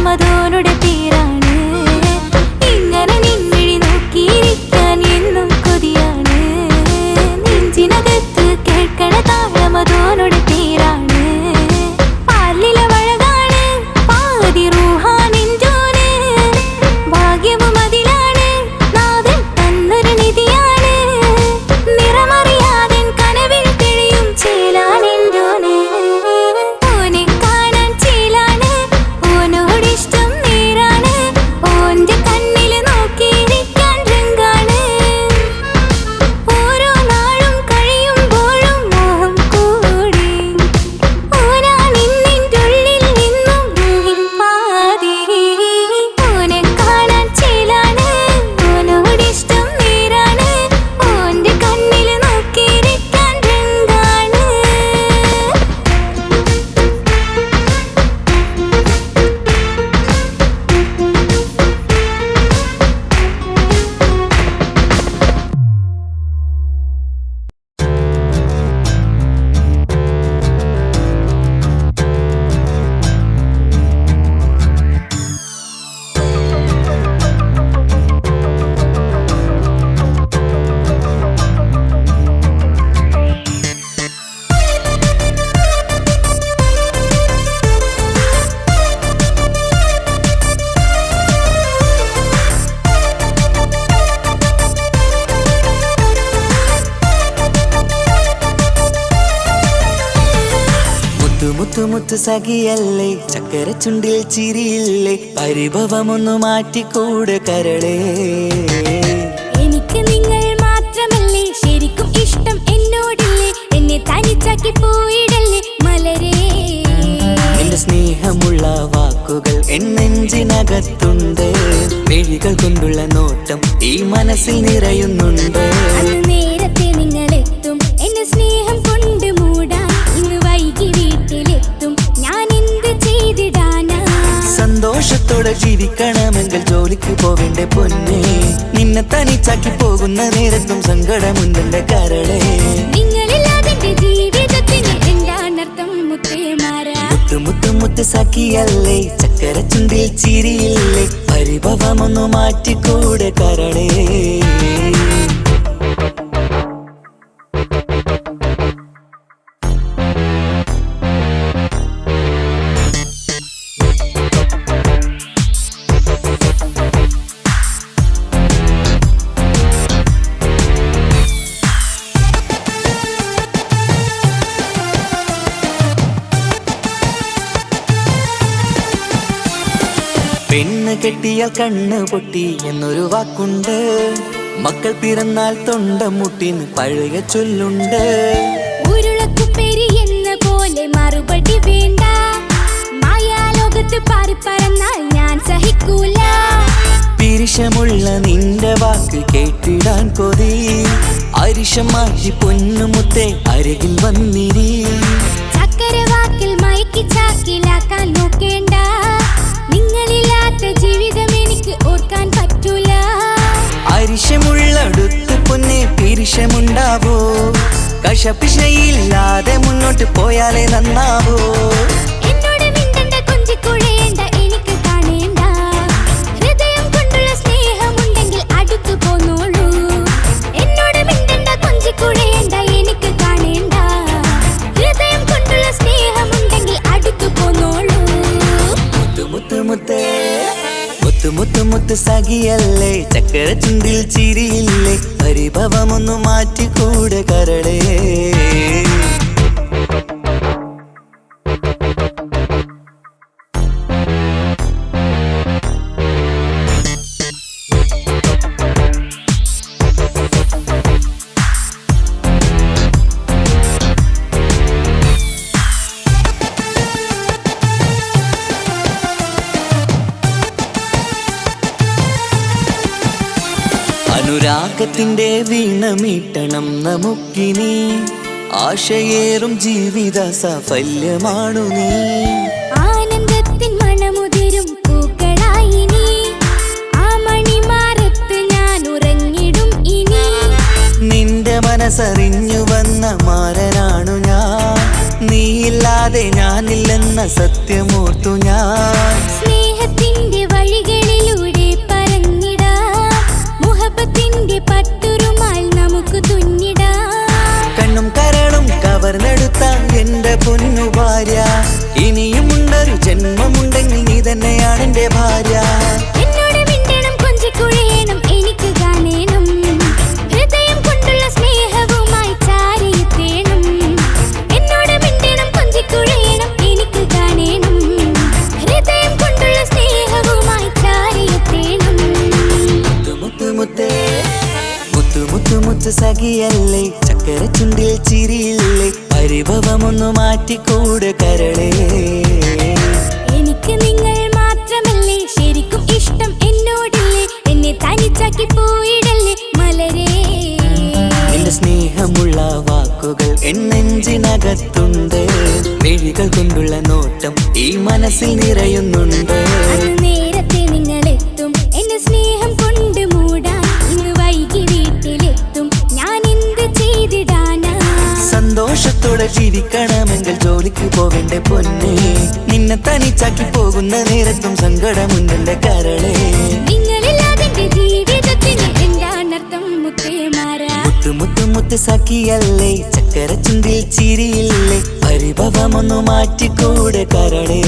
താളമതോനുടെ പേരാണ്. ഇങ്ങനെ നിന്നിഴി നോക്കിയിരിക്കാൻ എന്നും കൊതിയാണ്. നെഞ്ചിനകത്ത് കേൾക്കണ താളമതോനുടെ പേരാണ്. പാലിലെ വഴകാണ് പാതി റൂഹാനിൻജോന്. ഭാഗ്യവും അതിലാണ് നാഥൻ തന്നൊരു നിധിയാണ്. നിറമറിയാതൻ കനവിൽ തെളിയും ചേലാണെൻജോന്. ഓനെ കാണാൻ ചേലാണ്, ഓനോടിഷ്ടം നേരാണ്. ഓന്റെ കണ്ണില് നോക്കിയിരിക്കാൻ രംഗാണ്. ഓരോ നാളും കഴിയുമ്പോഴും മോഹം കൂടി. ഓനാ നിന്നിൻ്റുള്ളിൽ നിന്നും റൂഹിൻ പാതി. ഓനെ കാണാൻ ചേലാണ്, ഓനോടിഷ്ടം നേരാണ്. ഓന്റെ കണ്ണില് നോക്കിയിരിക്കാൻ രംഗാണ്. മുത്തു മുത്തു സഖിയല്ലേ, ചക്കര ചുണ്ടിൽ ചിരിയില്ലേ, പരിഭവമൊന്നു മാറ്റിക്കൂടെ കരളേ. എനിക്ക് നിങ്ങൾ മാത്രമല്ലേ ശരിക്കും ഇഷ്ടം എന്നോടില്ലേ. എന്നെ തനിച്ചാക്കി പോയിടല്ലേ മലരേ. എന്റെ സ്നേഹമുള്ള വാക്കുകൾ എന്നെഞ്ചിനകത്തുണ്ട്. മിഴികൾ കൊണ്ടുള്ള നോട്ടം ഈ മനസ്സിൽ നിറയുന്നുണ്ട്. അന്ന് നേരത്തെ നിങ്ങളെത്തും എന്നെ സ്നേഹം കൊണ്ട് മൂടാൻ. ഇന്ന് വൈകി വീട്ടിലെത്തും ഞാൻ എന്ത് ചെയ്തിടാനാ. സന്തോഷത്തോടെ ജീവിക്കണമെങ്കിൽ ജോലിക്ക് പോവേണ്ട പൊന്നേ. നിന്നെ തനിച്ചാക്കി പോകുന്ന നേരത്തും സങ്കടമുണ്ടെന്റെ കരളേ. നിങ്ങളില്ലാതെ ജീവിതത്തിന് എന്താണർത്ഥം മുത്തേമാരാ. മുത്തു മുത്തു മുത്ത് സഖിയല്ലേ, ചക്കര ചുണ്ടിൽ ചിരിയില്ലേ, പരിഭവമൊന്നു മാറ്റിക്കൂടെ കരളേ. പെണ്ണ് കെട്ടിയാൽ കണ്ണ് പൊട്ടി എന്നൊരു വാക്കുണ്ട്. മക്കൾ പിറന്നാൽ തൊണ്ട മുട്ടിന് പഴയ ചൊല്ലുണ്ട്. ഉരുളക്കുപ്പേരി എന്ന പോലെ മറുപടി വേണ്ട. മായാലോകത്ത് പാറിപ്പറന്നാൽ ഞാൻ സഹിക്കൂല. പിരിശമുള്ള നിന്റെ വാക്ക് കേട്ടിടാൻ കൊതി. അരിശം മാറ്റി പൊന്നുമുത്തേ അരികിൽ വന്നിരി. ചക്കര വാക്കിൽ മയക്കി ചാക്കിലാക്കാൻ നോക്കേണ്ട. നിങ്ങളില്ലാത്ത ജീവിതം എനിക്ക് ഓർക്കാൻ പറ്റൂല. അരിശമുള്ളടുത്ത് പൊന്നെ പിരിശമുണ്ടാവോ. കശപിശയില്ലാതെ മുന്നോട്ട് പോയാലേ നന്നാവോ. എന്നോട് മിണ്ടണ്ട കൊഞ്ചിക്കുഴയേണ്ട എനിക്ക് കാണേണ്ട. ഹൃദയം കൊണ്ടുള്ള സ്നേഹമുണ്ടെങ്കിൽ അടുത്തു പോന്നോളൂ. എന്നോട് മിണ്ടണ്ട കൊഞ്ചിക്കുഴയേണ്ട എനിക്ക് കാണേണ്ട. ഹൃദയം കൊണ്ടുള്ള സ്നേഹമുണ്ടെങ്കിൽ അടുത്തു പോന്നോളൂ. മുത്തു മുത്തു മുത്തേ മുത്തു മുത്തു മുത്ത് സഖിയല്ലേ, ചക്കര ചുണ്ടിൽ ചിരിയില്ലേ, പരിഭവമൊന്നു മാറ്റിക്കൂടെ കരളേ. അനുരാഗത്തിന്റെ വീണമീട്ടണം നമുക്കിനി. ആശയേറും ജീവിത സാഫല്യമാണു നീ. ആനന്ദത്തിൻ മണമുതിരും പൂക്കളായി നീ. ആ മണിമാറത്ത് ഞാൻ ഉറങ്ങിടും ഇനി. നിന്റെ മനസ്സറിഞ്ഞു വന്ന മാരനാണു ഞാൻ. നീയില്ലാതെ ഞാനില്ലെന്ന സത്യമോർത്തു ഞാൻ. സ്നേഹത്തിൽ നിന്റെ ഭാര്യ. എന്നോട് മിണ്ടണം കൊഞ്ചിക്കുഴയണം എനിക്ക് കാണണം ഹൃദയം കൊണ്ടുള്ള സ്നേഹവുമായി ചാരിയെത്തേണം. എന്നോട് മിണ്ടണം കൊഞ്ചിക്കുഴയണം എനിക്ക് കാണണം ഹൃദയം കൊണ്ടുള്ള സ്നേഹവുമായി ചാരിയെത്തേണം. മുത്ത് മുത്തേ മുത്തു മുത്തു മുത്ത് സഖിയല്ലേ ചക്കര ചുണ്ടിൽ ചിരിയില്ലേ പരിഭവമൊന്നു മാറ്റിക്കൂടെ കരളേ. എനിക്ക് നിങ്ങൾ മാത്രമല്ലേ ശരിക്കും ഇഷ്ടം എന്നോടില്ലേ എന്നെ തനിച്ചാക്കി പോയിടല്ലേ മലരേ. നിന്റെ സ്നേഹമുള്ള വാക്കുകൾ എന്നെഞ്ചിനകത്തുണ്ട് മിഴികൾ കൊണ്ടുള്ള നോട്ടം ഈ മനസ്സിൽ നിറയുന്നുണ്ട്. അന്ന് നേരത്തെ നിങ്ങളെത്തും എന്റെ സ്നേഹം കൊണ്ട് മൂടാൻ ഇന്ന് വൈകി വീട്ടിലെത്തും ഞാൻ എന്ത് ചെയ്തിടാനാ. സന്തോഷത്തോടെ ജീവിക്കണമെങ്കിൽ ജോലിക്ക് പോവേണ്ട പൊന്നേ നിന്നെ തനിച്ചാക്കി പോകുന്ന നേരത്തും സങ്കടമുണ്ടെന്റെ കരളേ. നിങ്ങളില്ലാതെ എന്റെ ജീവിതത്തിന് എന്താണർത്ഥം മുത്തേമാരാ. മുത്തു മുത്തു മുത്ത് സഖിയല്ലേ ചക്കര ചുണ്ടിൽ ചിരിയില്ലേ പരിഭവമൊന്നു മാറ്റിക്കൂടെ കരളേ.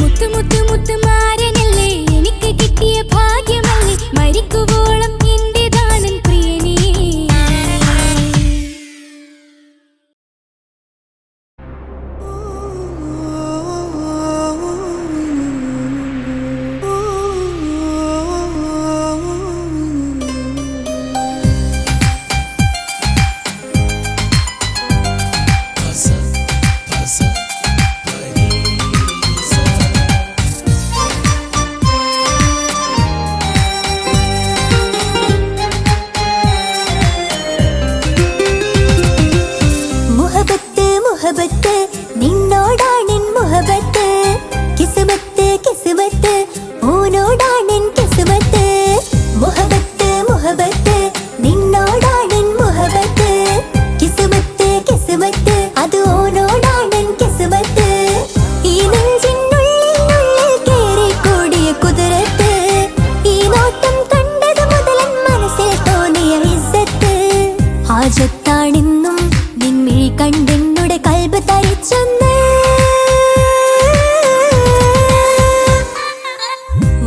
മുത്തു മുത്തു മുത്ത് മാരനല്ലേ എനിക്ക് കിട്ടിയ ഭാഗ്യമല്ലേ മരിക്കുവോളം എന്റേതാണൻ പ്രിയനേ. മുഹബത്ത് മുഹബത്ത് നിന്നോടാണെൻ മുഹബത്ത് കിസ്മത്ത് കിസ്മത്ത് ഓനോടാണെൻ കിസ്മത്ത്. മുഹബത്ത് മുഹബത്ത് നിന്നോടാണെൻ മുഹബത്ത് കിസ്മത്ത് കിസ്മത്ത് അത് ഓനോടാണെൻ കിസ്മത്ത്. ഈ നെഞ്ചിനുള്ളിൽ കേറിക്കൂടിയ കുതിരത്ത് ഈ നോട്ടം കണ്ടത് മുതലൻ മനസ്സിൽ തോന്നിയ ഇസ്സത്ത്. ഹാജത്താണെന്നും നിൻമിഴി കണ്ടെന്നുടെ കൽബ് തരിച്ചെന്ന്.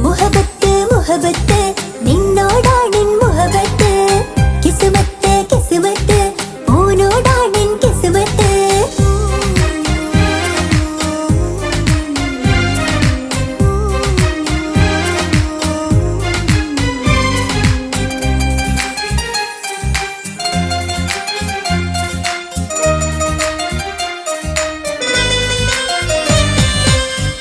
മുഹബത്ത് മുഹബത്ത് നിന്നോടാണെൻ മുഹബത്ത് കിസ്മത്ത് കിസ്മത്ത് ഓനോടാണെൻ കിസ്മത്ത്.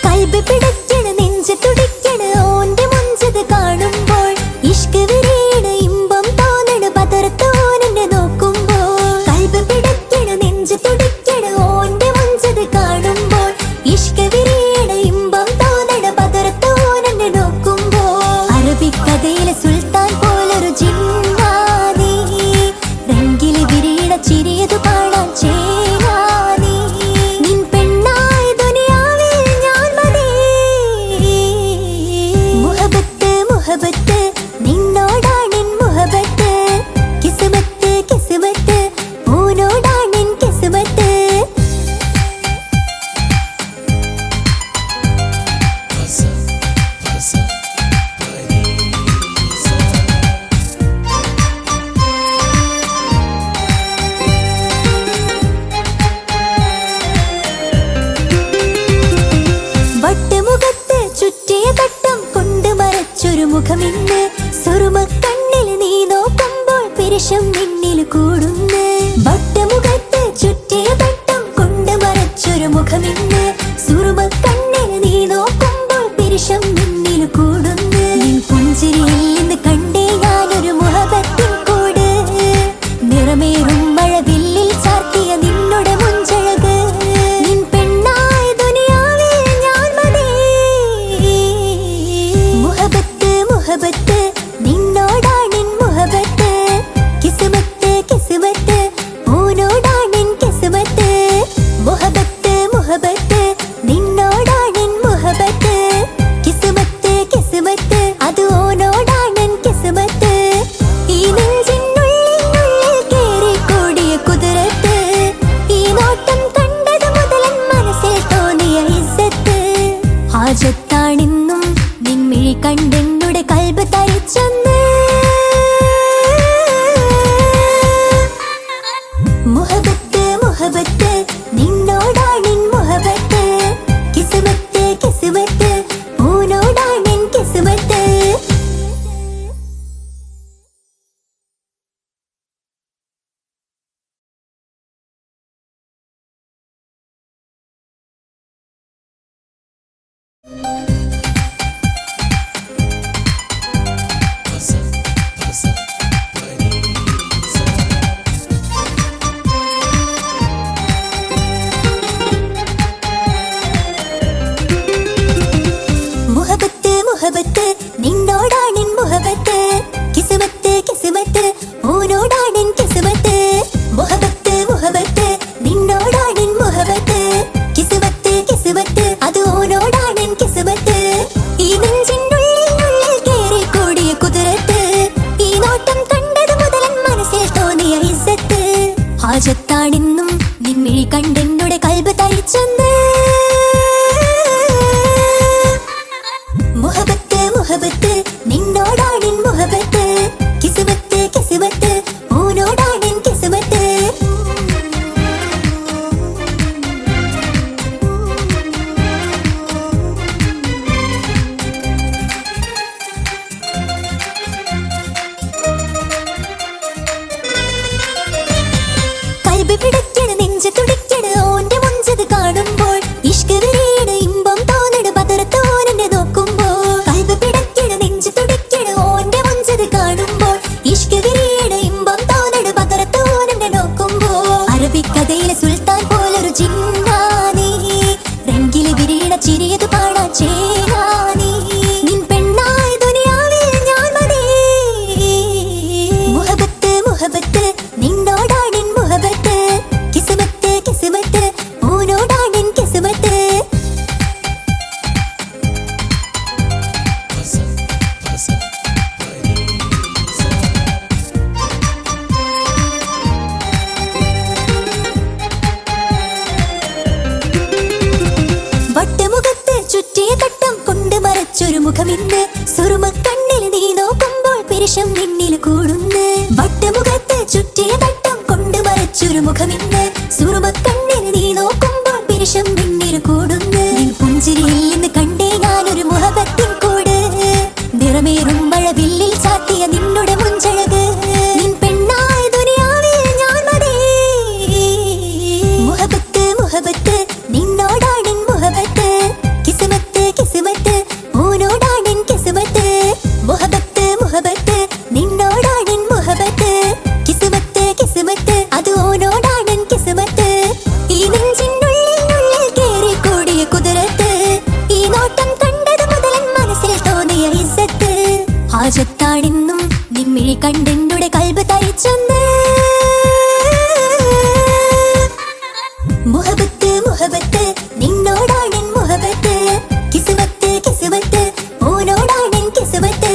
കൽബ് പിടയ്ക്കണ് നെഞ്ച് തുടിക്കണ് ഓന്റെ മുഞ്ചത് കാണുമ്പോൾ ഇഷ്ക് വിരിയണ് ഇമ്പം തോന്നണ് പതർത്തോനെ നോക്കുമ്പോൾ. കൽബ് പിടയ്ക്കണ് നെഞ്ച് തുടിക്കണ് ഓന്റെ മുഞ്ചത് കാണുമ്പോൾ ഇഷ്ക് വിരിയണ് ഇമ്പം തോന്നണ് പതർത്തോനെ നോക്കുമ്പോൾ. അറബിക്കഥയിലെ സുൽത്താൻ പോലൊരു ജിന്നാനി രംഗില് വിരിയണ ചിരിയതു കാണാൻ ചേരാനി. നിൻ പെണ്ണായി ദുനിയാവിൽ ഞാൻ മതി. മുഹബത്ത് മുഹബത്ത് നിന്നോടാണെൻ മുഹബത്ത് കിസ്മത്ത് കിസ്മത്ത് ഓനോടാണെൻ കിസ്മത്ത്. വട്ടുമുഖത്ത് ചുറ്റിയ തട്ടം കൊണ്ട് മറച്ചൊരു മുഖമിന്ന് സുറുമ കണ്ണിൽ നീ നോക്കുമ്പോൾ പിരിശം നിന്നിൽ കൂടുന്ന്. വട്ടുമുഖത്ത് ചുറ്റിയ തട്ടം കൊണ്ട് മറച്ചൊരു മുഖമിന്ന് സുറുമ കണ്ണിൽ നീ നോക്കുമ്പോൾ പിരിശം നിന്നിൽ കൂടുന്ന്. നിൻ പുഞ്ചിരിയിൽ നിന്ന് കണ്ടേ ഞാനൊരു മുഹബത്തിൻ കൂട് നിറമേറും മഴവില്ലിൽ ചാർത്തിയ നിന്നുടെ മുഞ്ചഴക്. നിൻ പെണ്ണായി ദുനിയാവിൽ ഞാൻ മതി. മുഹബത്ത് മുഹബത്ത് നിന്നോ മറച്ചൊരു മുഖമിന്ന് സുറുമ കണ്ണിൽ നീ നോക്കുമ്പോൾ പിരിശം നിന്നിൽ കൂടുന്നു വട്ടമുഖത്ത് ചുറ്റിയ തട്ടം കൊണ്ട് മറച്ചൊരു മുഖമിന്ന് സുറുമ കണ്ണിൽ നീ നോക്കുമ്പോൾ പിരിശം നിന്നിൽ കൂടുന്നു പുഞ്ചിരിയിൽ നിന്ന് കണ്ടേ ഞാനൊരു മുഹബത്തിൻ കൂട് നിറമേറും മഴവില്ലിൽ ചാത്തിയ നിന്നുടെ മുഞ്ചഴക് നിൻ പെണ്ണായ ദുനിയാവിൽ ഞാൻ മതി മുഹബത്ത് മുഹബത്ത് നിന്നോടാണെൻ മുഹബത്ത് കിസ്മത്ത് കിസ്മത്ത് ഓനോടാണെൻ കിസ്മത്ത് മുഹബത്ത് മുഹബത്ത് നിന്നോടാണെൻ മുഹബത്ത് കിസ്മത്ത് കിസ്മത്ത് അത് ഓനോടാണെൻ കിസ്മത്ത് ഈ നെഞ്ചിനുള്ളിൽ കേറി കൂടിയ കുതിരത്ത് ഈ നോട്ടം കണ്ടത് മുതലൻ മനസ്സിൽ തോന്നിയ ഇസ്സത്ത് ഹാജത്താണെന്നും നിമ്മിഴി കണ്ടെന്നുടെ കൽബ് തരിച്ചെന്ന് മുഹബത്ത് മുഹബത്ത് നിന്നോടാണെൻ മുഹബത്ത് കിസ്മത്ത് കിസ്മത്ത് ഓനോടാണെൻ കിസ്മത്ത്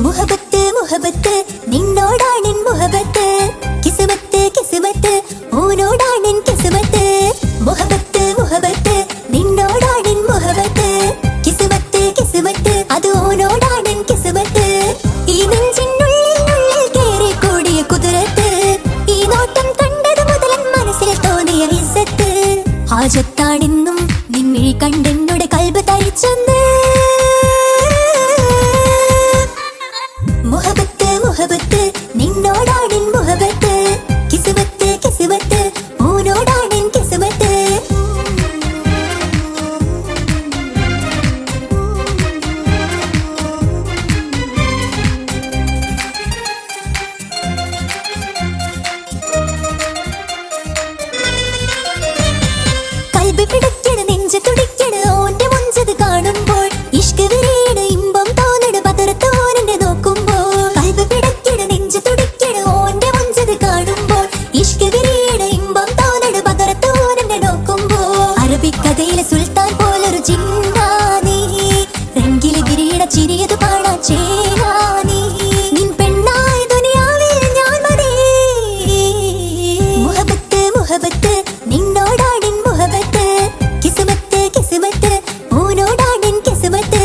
മുഹബത്ത് മുഹബത്ത് നിന്നോടാണെൻ മുഹബത്ത് കിസ്മത്ത് കിസ്മത്ത് ഓനോടാണെൻ കിസ്മത്ത് മുഹബത്ത് മുഹബത്ത് നിന്നോടാണെൻ മുഹബത്ത് കിസ്മത്ത് കിസ്മത്ത് അത് ഓനോടാണെൻ കിസ്മത്ത് ഈ നെഞ്ചിനുള്ളിൽ കേറി കൂടിയ കുതിരത്ത് ഈ നോട്ടം കണ്ടത് മുതലൻ മനസ്സിൽ തോന്നിയ ഇസ്സത്ത് ഹാജത്താണെന്നും നിമ്മിഴി കണ്ടെന്നുടെ കൽബ് തരിച്ചെന്ന് മുഹബത്ത് മുഹബത്ത് നിന്നോടാണെൻ മുഹബത്ത് കിസ്മത്ത് കിസ്മത്ത് ഓനോടാണെൻ കിസ്മത്ത് കൽബ് പിടയ്ക്കണ നെഞ്ച് തുടിക്കണ ഓന്റെ മുഞ്ചത് കാണുമ്പോൾ ഇഷ്ക് വിരിയണ ഇമ്പം തോന്നണ പതറത്ത് ഓനെന്നെ നോക്കുമ്പോൾ കൽബ് പിടയ്ക്കണ നെഞ്ച് തുടിക്കണ ഓന്റെ മുഞ്ചത് കാണുമ്പോൾ ഇഷ്ക് വിരിയണ ഇമ്പം തോന്നണ പതറത്ത് ഓനെന്നെ നോക്കുമ്പോൾ അറബിക്കഥയിലെ സുൽത്താൻ പോലൊരു ജിന്നാനി രംഗില് വിരിയണ ചിരിയത് പാടാ ചേരാനി നിൻ പെണ്ണായ ദുനിയാവിൽ ഞാൻ മതി മുഹബത്ത് മുഹബത്ത് നിന്നോടാണെൻ മുഹബത്ത് കിസ്മത്ത് കിസ്മത്ത് ഓനോടാണെൻ കിസ്മത്ത്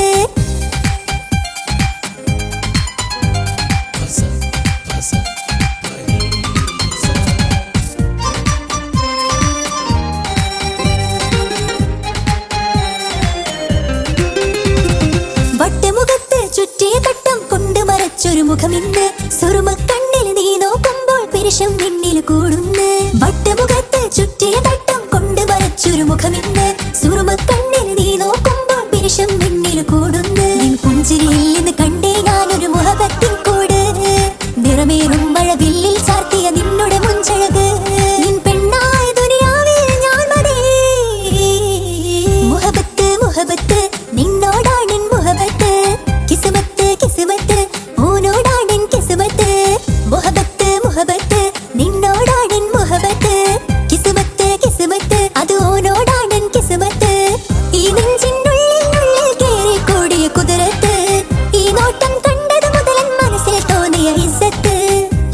വട്ടമുഖത്ത് ചുറ്റിയ തട്ടം കൊണ്ട് മറച്ചൊരു മുഖമിന്ന് സുറുമ കണ്ണിൽ നീ നോക്കുമ്പോൾ പിരിശം നിന്നിൽ കൂടുന്നു വട്ടമുഖത്ത് ചുറ്റിയ തട്ടം കൊണ്ട് മറച്ചൊരു മുഖമിന്ന് സുറുമ കണ്ണിൽ നീ നോക്കുമ്പോൾ പിരിശം നിന്നിൽ കൂടുന്നു പുഞ്ചിരിയിൽ നിന്ന് കണ്ടേ ഞാനൊരു മുഹബത്തിൻ കൂട് നിറമേറും മഴവില്ലിൽ ചാർത്തിയ നിന്നുടെ മുഞ്ചഴക് നിൻ പെണ്ണായ ദുനിയാവിൽ ഞാൻ മതി മുഹബത്ത് മുഹബത്ത് നിന്നോടാണെൻ മുഹബത്ത് കിസ്മത്ത് കിസ്മത്ത് ഓനോടാണെൻ കിസ്മത്ത് മുഹബത്ത് മുഹബത്ത് നിന്നോടാണെൻ മുഹബത്ത് കിസ്മത്ത് കിസ്മത്ത് അത് ഓനോടാണെൻ കിസ്മത്ത് ഈ നെഞ്ചിനുള്ളിൽ കേറി കൂടിയ കുതിരത്ത് ഈ നോട്ടം കണ്ടത് മുതലൻ മനസ്സിൽ തോന്നിയ ഇസ്സത്ത്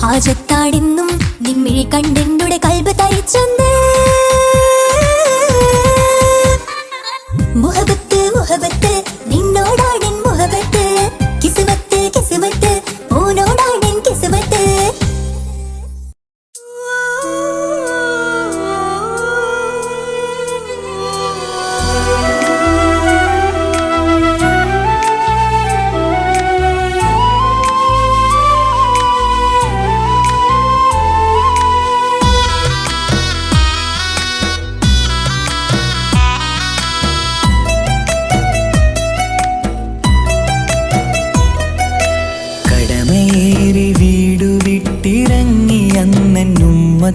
ഹാജത്താണെന്നും നിമ്മിഴി കണ്ടെന്നുടെ കൽബ് തരിച്ചെന്ന് മുഹബത്ത് മുഹബത്ത് നിന്നോടാണെൻ മുഹബത്ത് കിസ്മത്ത് കിസ്മത്ത് ഓനോടാണെൻ കിസ്മത്ത്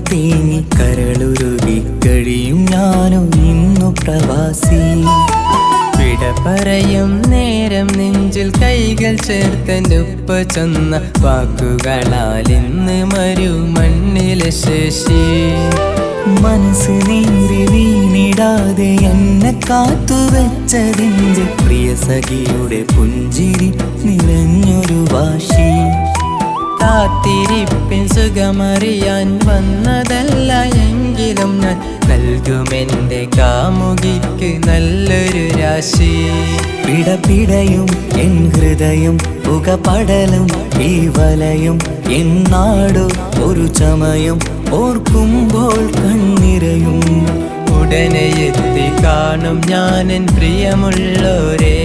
തേങ്ങി കരളുരുകി കഴിയും ഞാനും ഇന്നു പ്രവാസി. വിട പറയും നേരം നെഞ്ചിൽ കൈകൾ ചേർത്തെൻ്റെ ഉപ്പ ചെന്ന വാക്കുകളാൽ ഇന്ന് മരുമണ്ണിലെ ശേഷി. മനസ്സ് നീറി വീണിടാതെ എന്നെ കാത്തുവെച്ചതിൻ്റെ പ്രിയ സഖിയുടെ പുഞ്ചിരി നിറഞ്ഞൊരു വാശി. കാത്തിരിപ്പിൻ സുഖമറിയാൻ വന്നതല്ല എങ്കിലും ഞാൻ നൽകുമെൻ്റെ കാമുകിക്ക് നല്ലൊരു രാശി. പിടപിടയും എൻ ഹൃദയം പുകപടലും ഈ വലയും എന്നാടോ ഒരു ചമയം ഓർക്കുമ്പോൾ കണ്ണിരയും. ഉടനെ എത്തി കാണും ഞാനെൻ പ്രിയമുള്ളോരേ,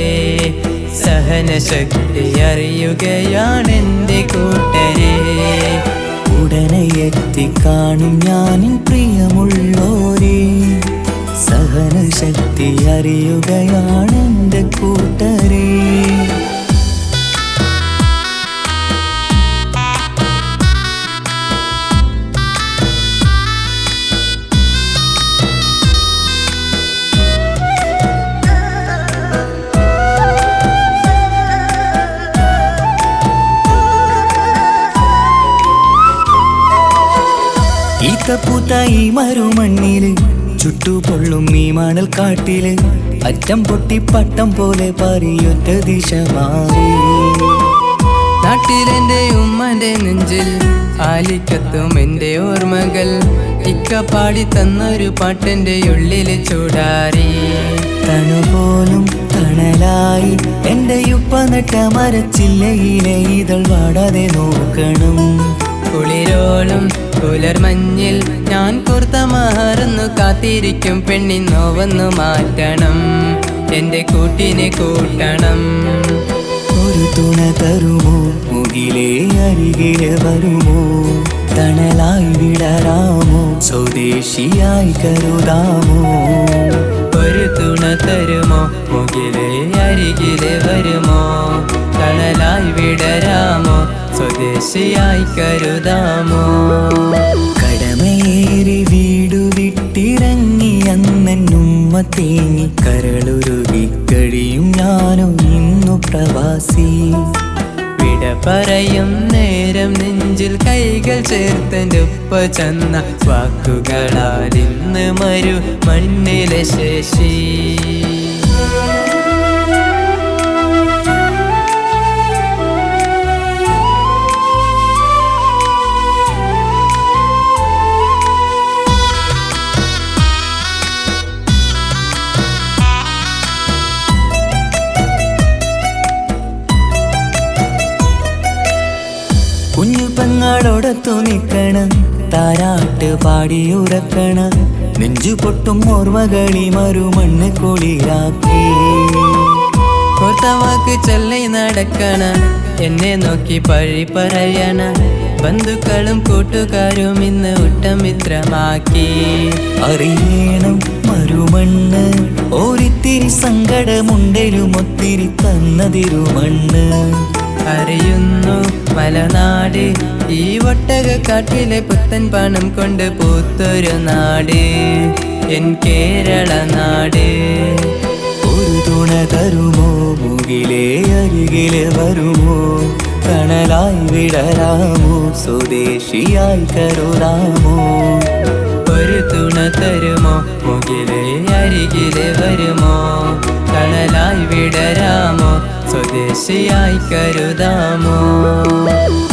സഹനശക്തി അറിയുകയാണെൻ്റെ കൂട്ടരെ. ഉടനെ എത്തിക്കാണും ഞാനിൻ പ്രിയമുള്ളോരേ, സഹനശക്തി അറിയുകയാണെൻ്റെ കൂട്ടരേ. ഈത്തപ്പൂത്ത ഈ മരുമണ്ണില് ചുട്ടുപൊള്ളും ഈ മണൽ കാട്ടില് അറ്റം പൊട്ടി പട്ടം പോലെ പാറിയൊറ്റ ദിശ മാറി. നാട്ടിലെൻ്റെ ഉമ്മൻ്റെ നെഞ്ചിൽ ആലിക്കത്തും എൻ്റെ ഓർമ്മകൾ ഇക്ക പാടി തന്നൊരു പാട്ടെൻ്റെ ഉള്ളില് ചൂടാറി. തണുപോലും തണലായി എൻ്റെ ഉപ്പ നട്ട മരച്ചില്ലയിലെ ഇതൾ വാടാതെ നോക്കണം. കുളിരോളും പുലർമഞ്ഞിൽ ഞാൻ കുർത്ത മാറുന്നു കാത്തിരിക്കും പെണ്ണിൻ നോവന്നു മാറ്റണം, എൻ്റെ കൂട്ടിനെ കൂട്ടണം. ഒരു തുണ തരുമോ മുകിലേ അരികിലെ വരുമോ, തണലായി വിടരാമോ സ്വദേശിയായി കരുതാമോ. ഒരു തുണ തരുമോ മുകിലേ അരികിലെ വരുമോ, തണലായി വിടരാമോ സ്വദേശിയായി കരുതാമോ. കടമയേറി വീടു വിട്ടിറങ്ങി അന്നുമ്മ തേങ്ങി കരളുരുകി കഴിയും ഞാനും ഇന്നു പ്രവാസി. വിട പറയും നേരം നെഞ്ചിൽ കൈകൾ ചേർത്തെൻ്റെ ഉപ്പ ചെന്ന വാക്കുകളാൽ ഇന്ന് മരു മണ്ണിലെ ശേഷി. കുഞ്ഞു പെങ്ങളോടൊത്തു നിൽക്കണം, താരാട്ട് പാടിയുറക്കണം, നെഞ്ചു പൊട്ടും ഓർമ്മകളി മറുമണ്ണ് കുളിരാക്കി. കോർത്തവാക്ക് ചൊല്ലി നടക്കണ, എന്നെ നോക്കി പഴി പറയണ, ബന്ധുക്കളും കൂട്ടുകാരും ഇന്ന് ഉട്ടമിത്രമാക്കി. അറിയണം മരുമണ്ണ് ഒരിത്തിരി സങ്കടമുണ്ടേലും ഒത്തിരി തന്നതിരുമണ്ണ്. അറിയുന്നു മലനാട് ഈ ഒട്ടകക്കാട്ടിലെ പുത്തൻ പണം കൊണ്ട് പൂത്തൊരു നാട്, എൻ കേരള നാട്. ഒരു തുണ തരുമോ മുകിലേ അരികിലെ വരുമോ, തണലായി വിടരാമോ സ്വദേശിയായി കരുതാമോ. ഒരു തുണ തരുമോ മുകിലേ അരികിലെ വരുമോ, തണലായി വിടരാമോ സ്വദേശിയായി കരുതാമോ.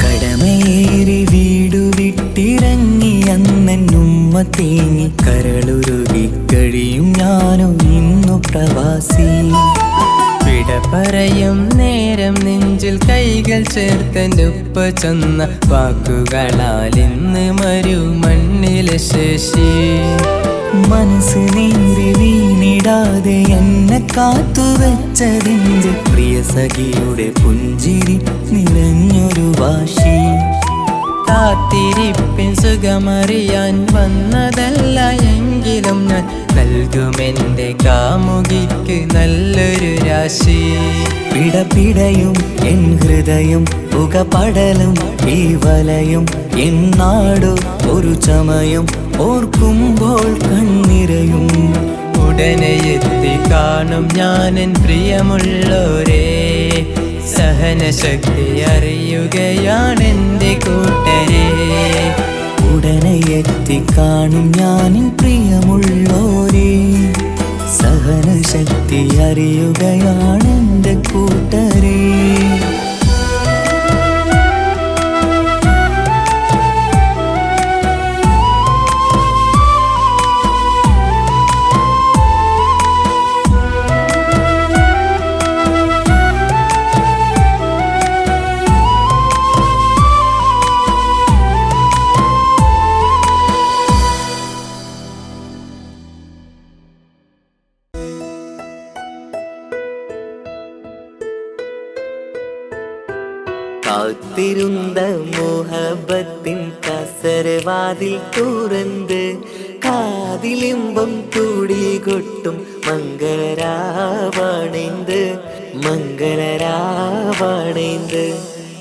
കടമയേറി വീടു വിട്ടിറങ്ങി അന്നുമ്മ തേങ്ങി കരളുരുകി കഴിയും ഞാനും ഇന്നു പ്രവാസി. വിട പറയും നേരം നെഞ്ചിൽ കൈകൾ ചേർത്തെൻ്റെ ഉപ്പ ചെന്ന വാക്കുകളാൽ ഇന്ന് മരു മണ്ണിലെ ശേഷി. മനസ്സ് നീറി വീണിടാതെ എന്നെ കാത്തുവെച്ചതിൻ്റെ പ്രിയ സഖിയുടെ പുഞ്ചിരി നിറഞ്ഞൊരു വാശി. കാത്തിരിപ്പിൻ സുഖമറിയാൻ വന്നതല്ല എങ്കിലും ഞാൻ നൽകുമെൻ്റെ കാമുകിക്ക് നല്ലൊരു രാശി. പിടപിടയും എൻ ഹൃദയം പുകപടലും ഈ വലയും എന്നാടോ ഒരു ചമയം ഓർക്കുമ്പോൾ കണ്ണിരയും. ഉടനെ എത്തി കാണും ഞാനെൻ പ്രിയമുള്ളോരേ, സഹനശക്തി അറിയുകയാണെൻ്റെ കൂട്ടരെ. ഉടനെ എത്തിക്കാണും ഞാനിൻ പ്രിയമുള്ളോരേ. സഹനശക്തി അറിയുകയാണെൻ്റെ കൂട്ടരേ. കാത്തിരുന്ന മോഹബത്തിൻ കസരവാതിൽ തുറന്ന് കാതിലിമ്പം കൂടികൊട്ടും മംഗളരാവണൈந்து മംഗളരാവണൈந்து.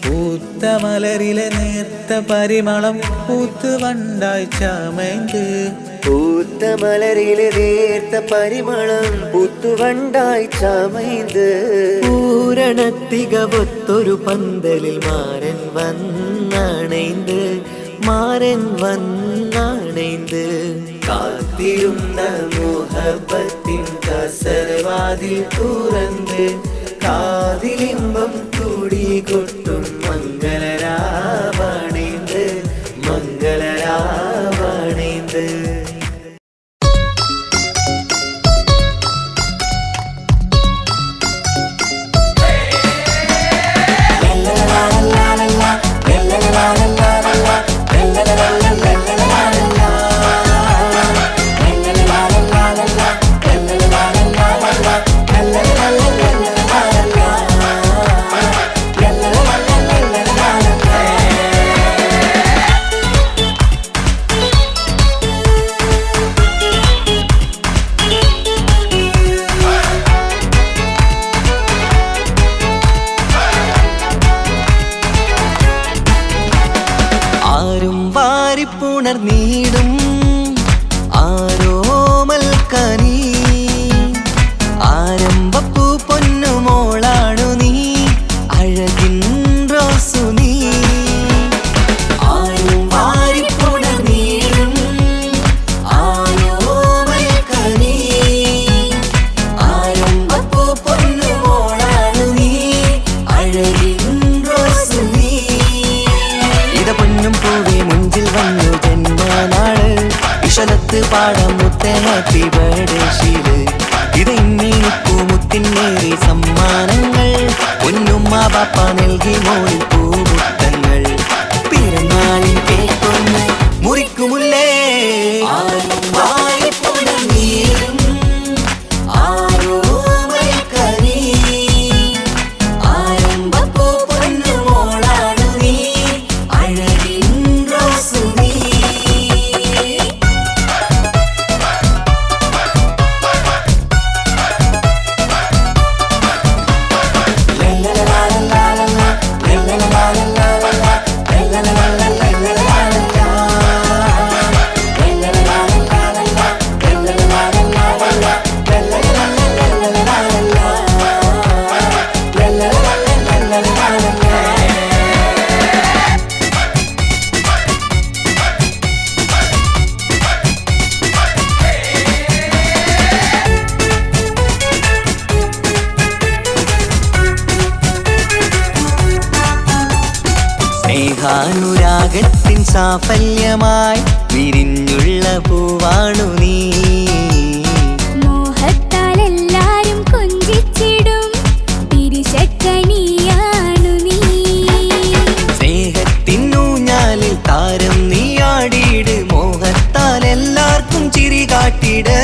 പൂത്ത മലരിലെ നേർത്ത പരിമളം പൂത്ത് വണ്ടായി ചമൈந்து. പൂത്ത മലരിലെ നേർത്ത പരിമളം പൂത്തുവണ്ടായി ചമൈந்து. പൂരണത്തികവൊത്തൊരു പന്തലിൽ മാരൻ വന്നണൈந்து മാരൻ വന്നണൈந்து. കാത്തിരുന്ന മോഹബത്തിൻ കസരവാതിൽ തുറന്ന് കാതിലിമ്പം കൂടികൊട്ടും മംഗളരാവണൈந்து മംഗളരാവണൈந்து. ആരും വാരിപ്പുണർന്നീടും ആരോമൽക്കനീ. ആരംഭപ്പൂ പൊന്നുമോളാണു നീ, അഴകിൻ റോസു നീ. ആരും വാരിപ്പുണർന്നീടും ആരോമൽക്കനീ. ആരംഭപ്പൂ പൊന്നുമോളാണു നീ, അഴകിൻ റോസു നീ. ഇത പൊന്നും പൂവേ മുഞ്ചിൽ വന്നു ജന്മനാള്, ഇശലത്ത് പാടാം മുത്തേ ഹാപ്പി ബർത്ത്ഡേ ഷീല്. ഇത് ഇന്നിപ്പൂ മുത്തിനേറി സമ്മാനങ്ങൾ, പൊന്നുമ്മ ബാപ്പ നൽകി മോളിൽ പൂമുത്തങ്ങൾ. പിറന്നാളിൽ കേക്കൊന്ന് മുറിക്കുമുല്ലേ. ആരും വാരിപ്പുണർന്നീടും ആരോമൽക്കനീ. ആരംഭപ്പൂ പൊന്നുമോളാണു നീ, അഴകിൻ റോസു നീ. സ്നേഹാനുരാഗത്തിൻ സാഫല്യമായി വിരിഞ്ഞുള്ള പൂവാണു നീ. മോഹത്താൽ എല്ലാരും കൊഞ്ചിച്ചിടും തിരിശക്കനിയാണു നീ. സ്നേഹത്തിനൂഞ്ഞാലിൽ താരം നീ ആടിയിട്, മോഹത്താൽ എല്ലാവർക്കും ചിരി കാട്ടിട്.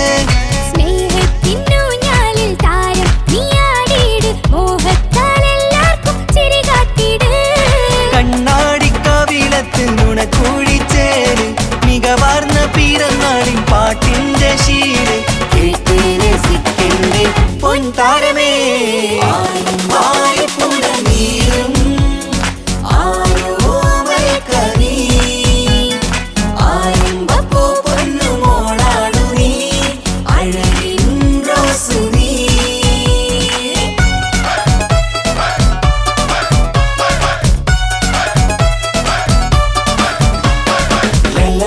സ്നേഹത്തിനൂഞ്ഞാലിൽ താരം നീയാടിയിട്, മോഹത്താൽ എല്ലാവർക്കും ചിരി കാട്ടിട്. കണ്ണാടിക്കവിളത്തിൽ നുണക്കുഴിച്ചേര്, മികവാർന്ന പിറന്നാളിൻ പാട്ടിന്റെ ശീല്. കേട്ട് രസിക്കണ്ടേ പൊൻതാരമേ. ആരും വാരിപ്പുണർന്നീടും ആരോമൽക്കനീ. ആരംഭപ്പൂ പൊന്നുമോളാണു നീ, അഴകിൻ റോസു നീ. la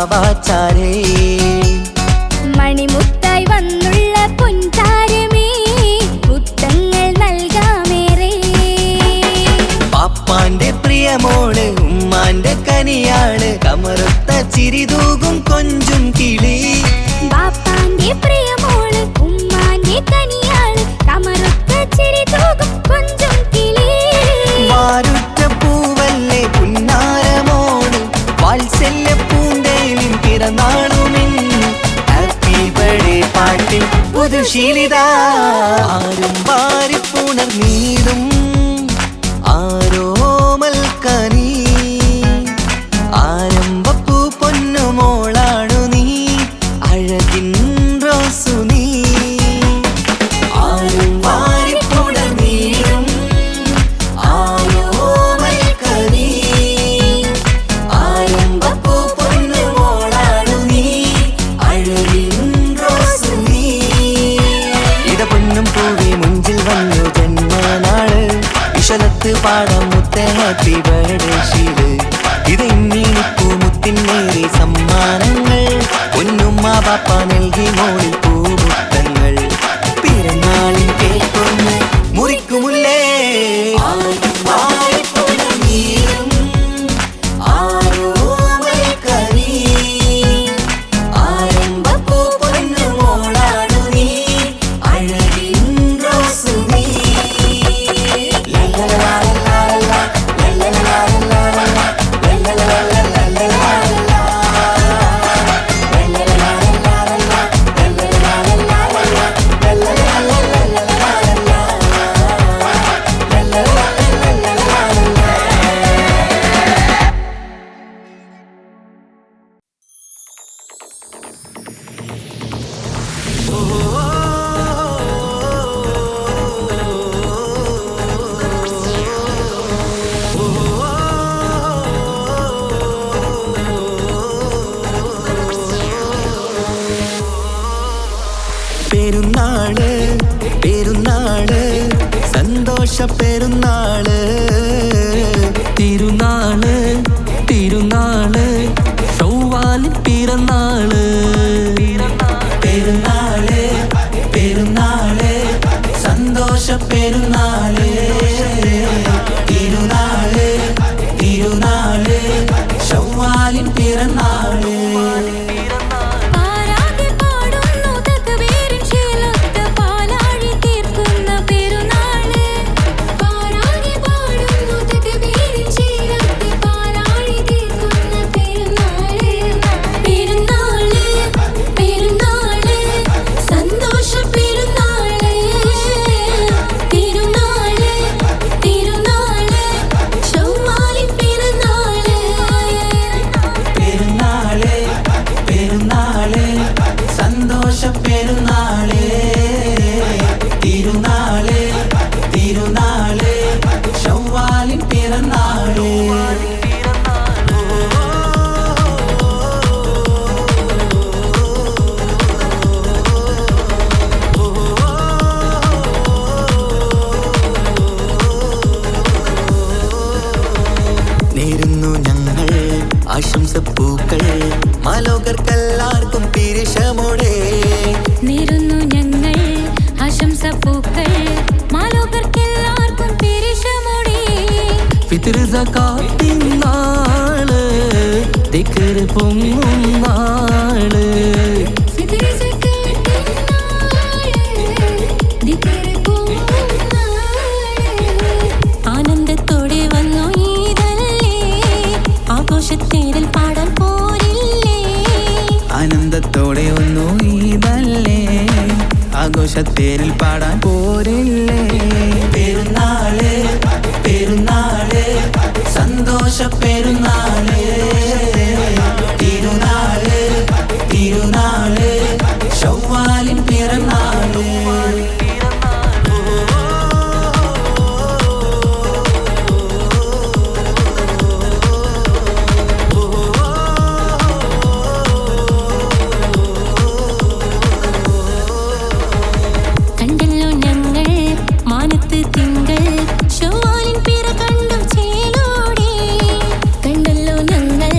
വാവാച്ചാരേ മണിമുത്തായി വന്നുള്ള പൊൻതാരമേ മുത്തങ്ങൾ നൽകാമേറെ പാപ്പാന്റെ പ്രിയമോള് ഉമ്മാന്റെ കനിയാള് കമറുത്ത ചിരിതൂകും കൊഞ്ചും കിളി ബാപ്പാന്റെ പ്രിയമോള് ഉമ്മാന്റെ കനിയാള് കമറുത്ത ചിരിതൂകും കൊഞ്ചും കിളി വാരുറ്റ പൂവല്ലേ പുന്നാരമോള് വാത്സല്യ പൂന്തേലിൻ പിറന്നാളുമിൻ ഹാപ്പി ബർത്ത്ഡേ പാട്ടിൽ പുതുശീലിത ആരും വാരിപ്പുണർന്നീടും ആരോമൽ കനി ആരംഭപ്പൂ പൊന്നുമോളാണു നീ അഴകിൻ റോസു നീ ആരും വാരിപ്പുണർന്നീടും ആരോമൽ കനി ആരംഭപ്പൂ പൊന്നുമോളാണു നീ അഴകിൻ റോസു നീ ഇട പൊന്നും പൂവി മുഞ്ചിൽ വന്നു ജന്മനാള് വിശലത്ത് പാടാം മുത്തേ ഹാപ്പി ബർത്ത്ഡേ ശീല് ഇതെന്നീനിപ്പൂ മുത്തിനേറി സമ്മാനങ്ങൾ പൊന്നുമ്മ പാപ്പ നൽകി മോളിൽ പൂമുത്തങ്ങൾ പിറന്നാളിൻ കേക്കൊന്ന് മുറിക്കുമുല്ലേ ആരോമൽ കനി ആരംഭപ്പൂ പൊന്നുമോളാണു നീ അഴകിൻ റോസു നീ പെരുന്നാള് പെരുന്നാള് സന്തോഷ പെരുന്നാള് തിരുനാള് തിരുനാള് ചൊവ്വാലിൻ പിറന്നാള് പെരുന്നാള് പെരുന്നാള് സന്തോഷ പെരുന്നാള് തിരുനാള് തിരുനാള് ചൊവ്വാലിൻ പിറന്നാള് പാരാകെ പാടുന്നു തക്ബീരിൻ ശീലത്ത് പാലാഴി തീർക്കുന്ന പെരുന്നാള് പാരാകെ പാടുന്നു തക്ബീരിൻ ശീലത്ത് പാലാഴി തീർക്കുന്ന പെരുന്നാള് പെരുന്നാള് പെരുന്നാള് സന്തോഷ പെരുന്നാള് തിരുനാള് തിരുനാള് ചൊവ്വാലിൻ പിറന്നാള് പെരുന്നാള് പെരുന്നാള് സന്തോഷ പെരുന്നാള് തിരുനാള് തിരുനാള് ചൊവ്വാലിൻ പിറന്നാള് നേരുന്നു ഞങ്ങൾ ആശംസപ്പൂക്കൾ മാലോകർക്കെല്ലാവർക്കും പിരിശമോടെ നേരുന്നു ഞങ്ങൾ ആശംസപ്പൂക്കൾ മാലോകർക്കെല്ലാവർക്കും പെരിശമോടെ ഫിത്ർ സകാത്തിൻ നാള് ദിക്ർ പൊങ്ങും നാള് ഫിത്ർ സകാത്തിൻ നാള് ദിക്ർ പൊങ്ങും നാള് ആനന്ദത്തോടെ വന്നു ഈദല്ലേ ആഘോഷത്തേരിൽ പാടാൻ പോരില്ലേ ആനന്ദത്തോടെ ഒന്നു ഈദല്ലേ ആഘോഷത്തേരിൽ പാടാൻ പോരില്ലേ പെരുന്നാള് പെരുന്നാള് സന്തോഷ പെരുന്നാള് തിരുനാള് തിരുനാള് ചൊവ്വാലിൻ പിറന്നാള് കണ്ടല്ലോ ഞങ്ങൾ മാനത്ത് തിങ്കൾ ചൊവ്വാലിൻ പിറ കണ്ടു ചേലോടെ കണ്ടല്ലോ ഞങ്ങൾ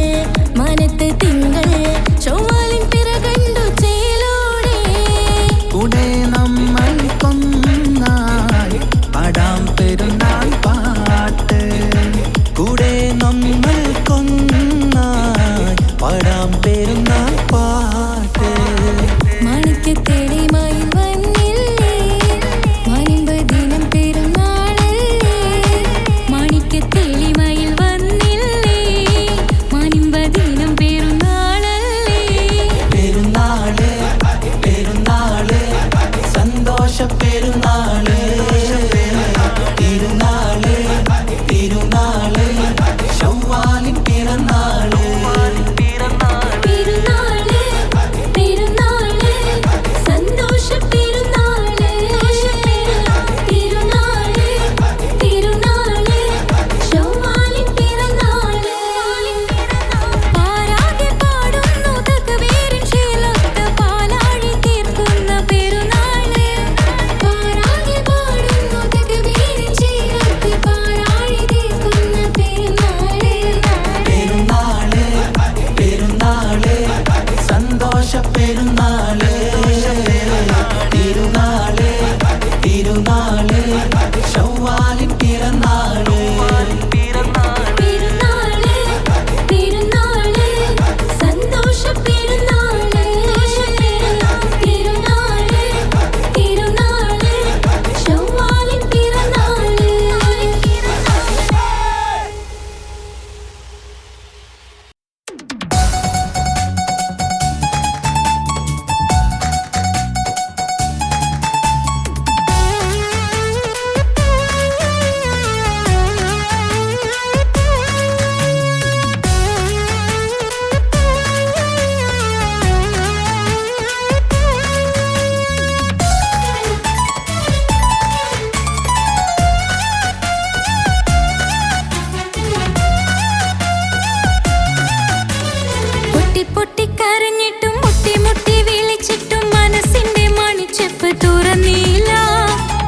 പൊട്ടി പൊട്ടി കരഞ്ഞിട്ടും മുട്ടി മുട്ടി വിളിച്ചിട്ടും മനസ്സിന്റെ മണിച്ചെപ്പ് തുറന്നില്ല.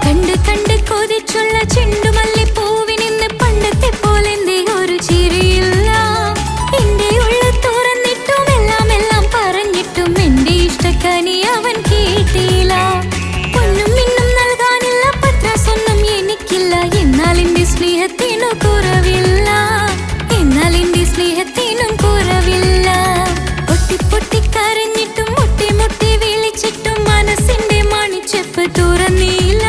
കണ്ട് കണ്ട് കൊതിച്ചുള്ള ചെണ്ടുമല്ലി പൂവിനിന്ന് പണ്ടത്തെ പോലെന്തേ ഒരു ചിരിയില്ല. എന്റെ ഉള്ളു തുറന്നിട്ടും എല്ലാം എല്ലാം പറഞ്ഞിട്ടും എന്റെ ഇഷ്ടക്കനി അവൻ കേട്ടില്ല. പൊന്നും മിന്നും നൽകാനില്ല, പത്രാസൊന്നും എനിക്കില്ല. എന്നാൽ എന്റെ സ്നേഹത്തിനു കുറവില്ല, എന്നാൽ എന്റെ സ്നേഹത്തിനും കുറവില്ല. പൊട്ടി പൊട്ടി കരഞ്ഞിട്ടും മുട്ടി മുട്ടി വിളിച്ചിട്ടും മനസ്സിന്റെ മണിച്ചെപ്പ് തുറന്നില്ല.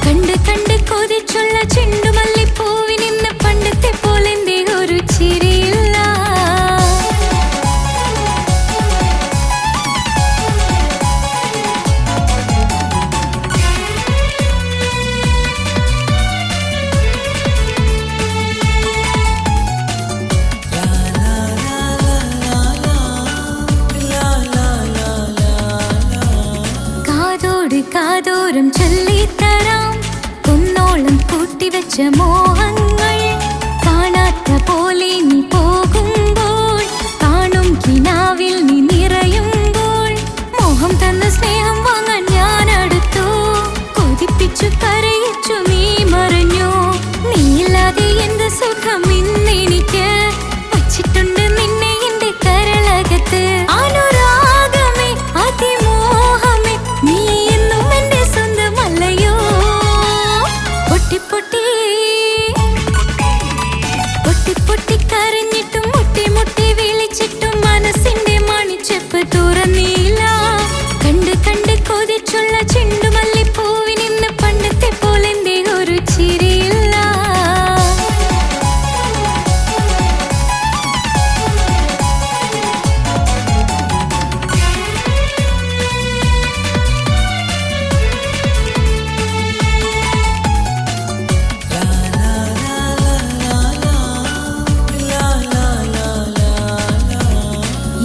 കണ്ട് കണ്ട് കൊതിച്ചുള്ള ചെണ്ടുമല്ലി പൂവിനിന്ന് പണ്ടത്തെ പോലെന്തേ ഒരു ചിരിയില്ല. കാതോട് കാതോരം ചൊല്ലിത്തരാം കുന്നോളം കൂട്ടിവെച്ച മോഹങ്ങൾ. കാണാത്ത പോലെ നീ പോകുമ്പോൾ, കാണും കിനാവിൽ നീ നിറയുമ്പോൾ, മോഹം തന്ന സ്നേഹം വാങ്ങാൻ ഞാൻ അടുത്തു. കൊതിപ്പിച്ചു കരയിച്ചു നീ മറഞ്ഞു. നീയില്ലാതെ എന്ത് സുഖം ഇന്നെനിക്ക്, വച്ചിട്ടുണ്ട് നിന്നെ എന്റെ കരളകത്ത്. അനുരാഗമേ അതിമോഹമേ നീ എന്നും എന്റെ സ്വന്തമല്ലയോ. പൊട്ടി പൊട്ടി പൊട്ടി പൊട്ടി കരഞ്ഞിട്ടും മുട്ടി മുട്ടി വിളിച്ചിട്ടും മനസ്സിന്റെ മണിച്ചെപ്പ് തുറന്നില്ല. കണ്ട് കണ്ട് കൊതിച്ചുള്ള ചെണ്ടുമല്ലി പൂവിനിന്ന് പണ്ടത്തെ പോലെന്തേ ഒരു ചിരിയില്ല.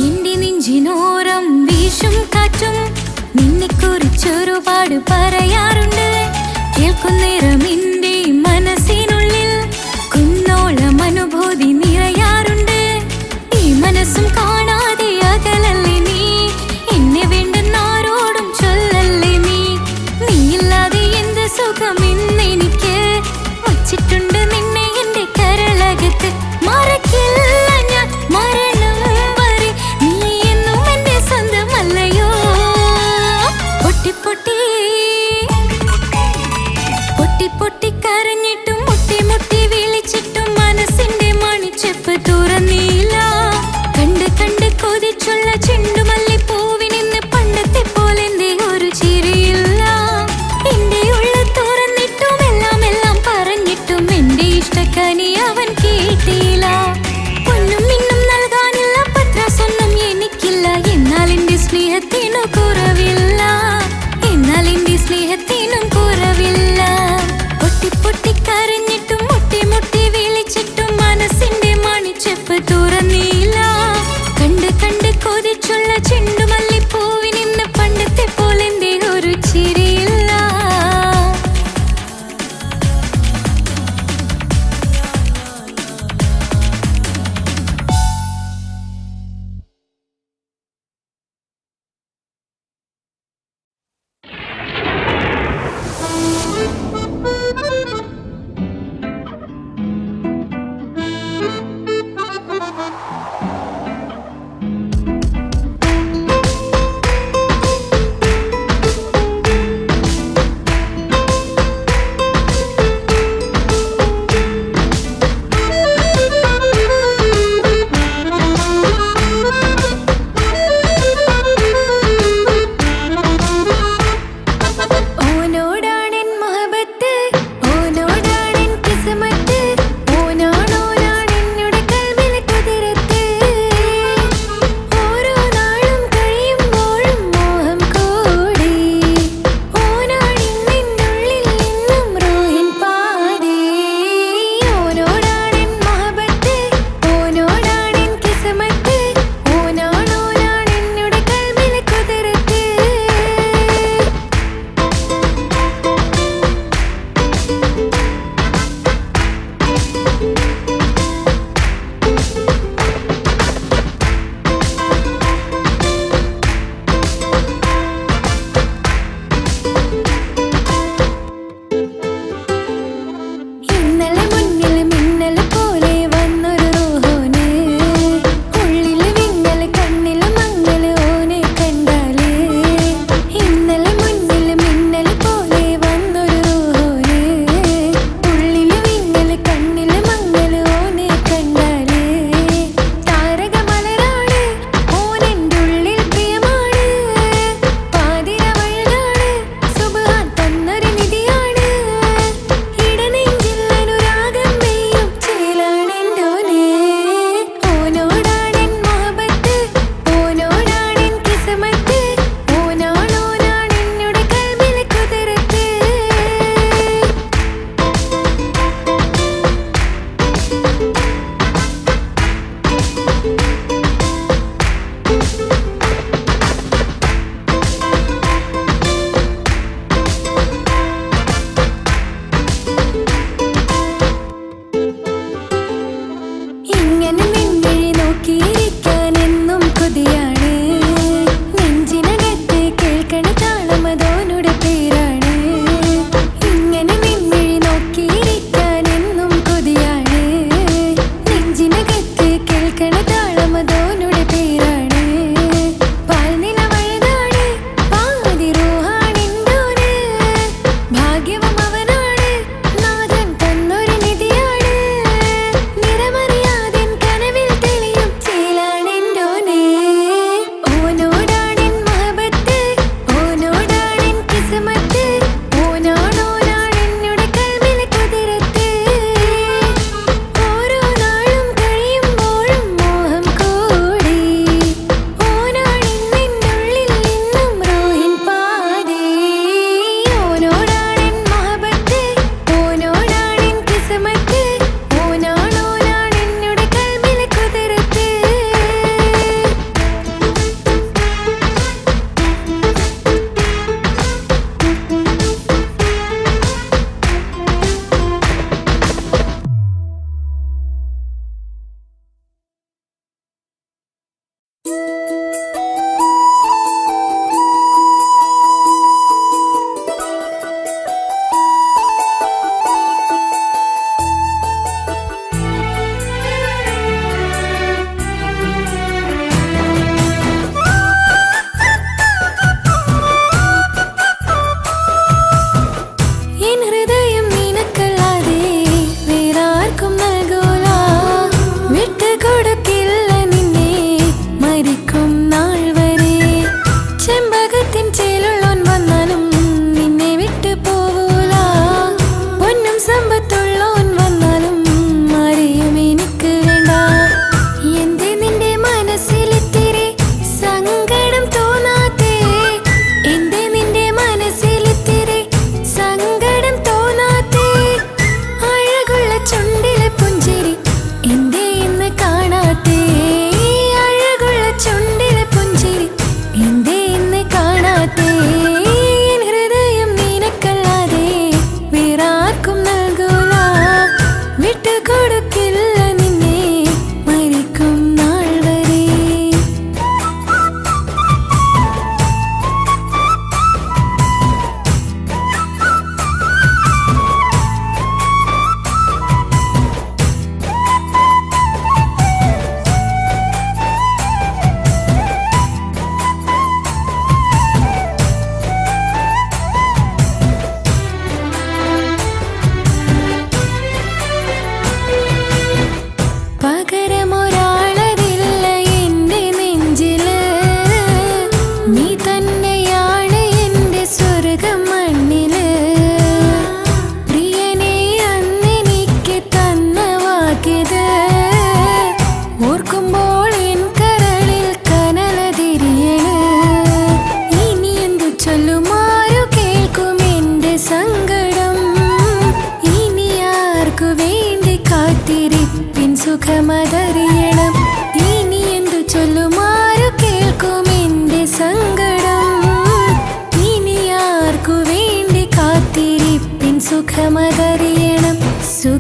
എന്റെ നെഞ്ചിനോരം വീശും കാറ്റും നിന്നെക്കുറിച്ചൊരുപാട് പറയാറുണ്ട്. കേൾക്കുന്നേരം എന്റെ മനസ്സിനുള്ളിൽ കുന്നോളം അനുഭൂതി നിറയാറുണ്ട്. ഈ മനസ്സും കാണാതെ അകലല്ലേ നീ, എന്നെ വേണ്ടെന്നാരോടും ചൊല്ലല്ലേ നീ. നീയില്ലാതെ എന്ത് സുഖം ഇന്നെനിക്ക്, വച്ചിട്ടുണ്ട് നിന്നെ എന്റെ കരളകത്ത്. മറക്കില്ല ഞാൻ മരണം വരെ, നീ എന്നും എന്റെ സ്വന്തമല്ലയോ. പൊട്ടി പൊട്ടി പൊട്ടി പൊട്ടി കരഞ്ഞിട്ടും മുട്ടി മുട്ടി വിളിച്ചിട്ടും മനസ്സിന്റെ മണിച്ചെപ്പ് തുറന്നില്ല. കണ്ട് കണ്ട്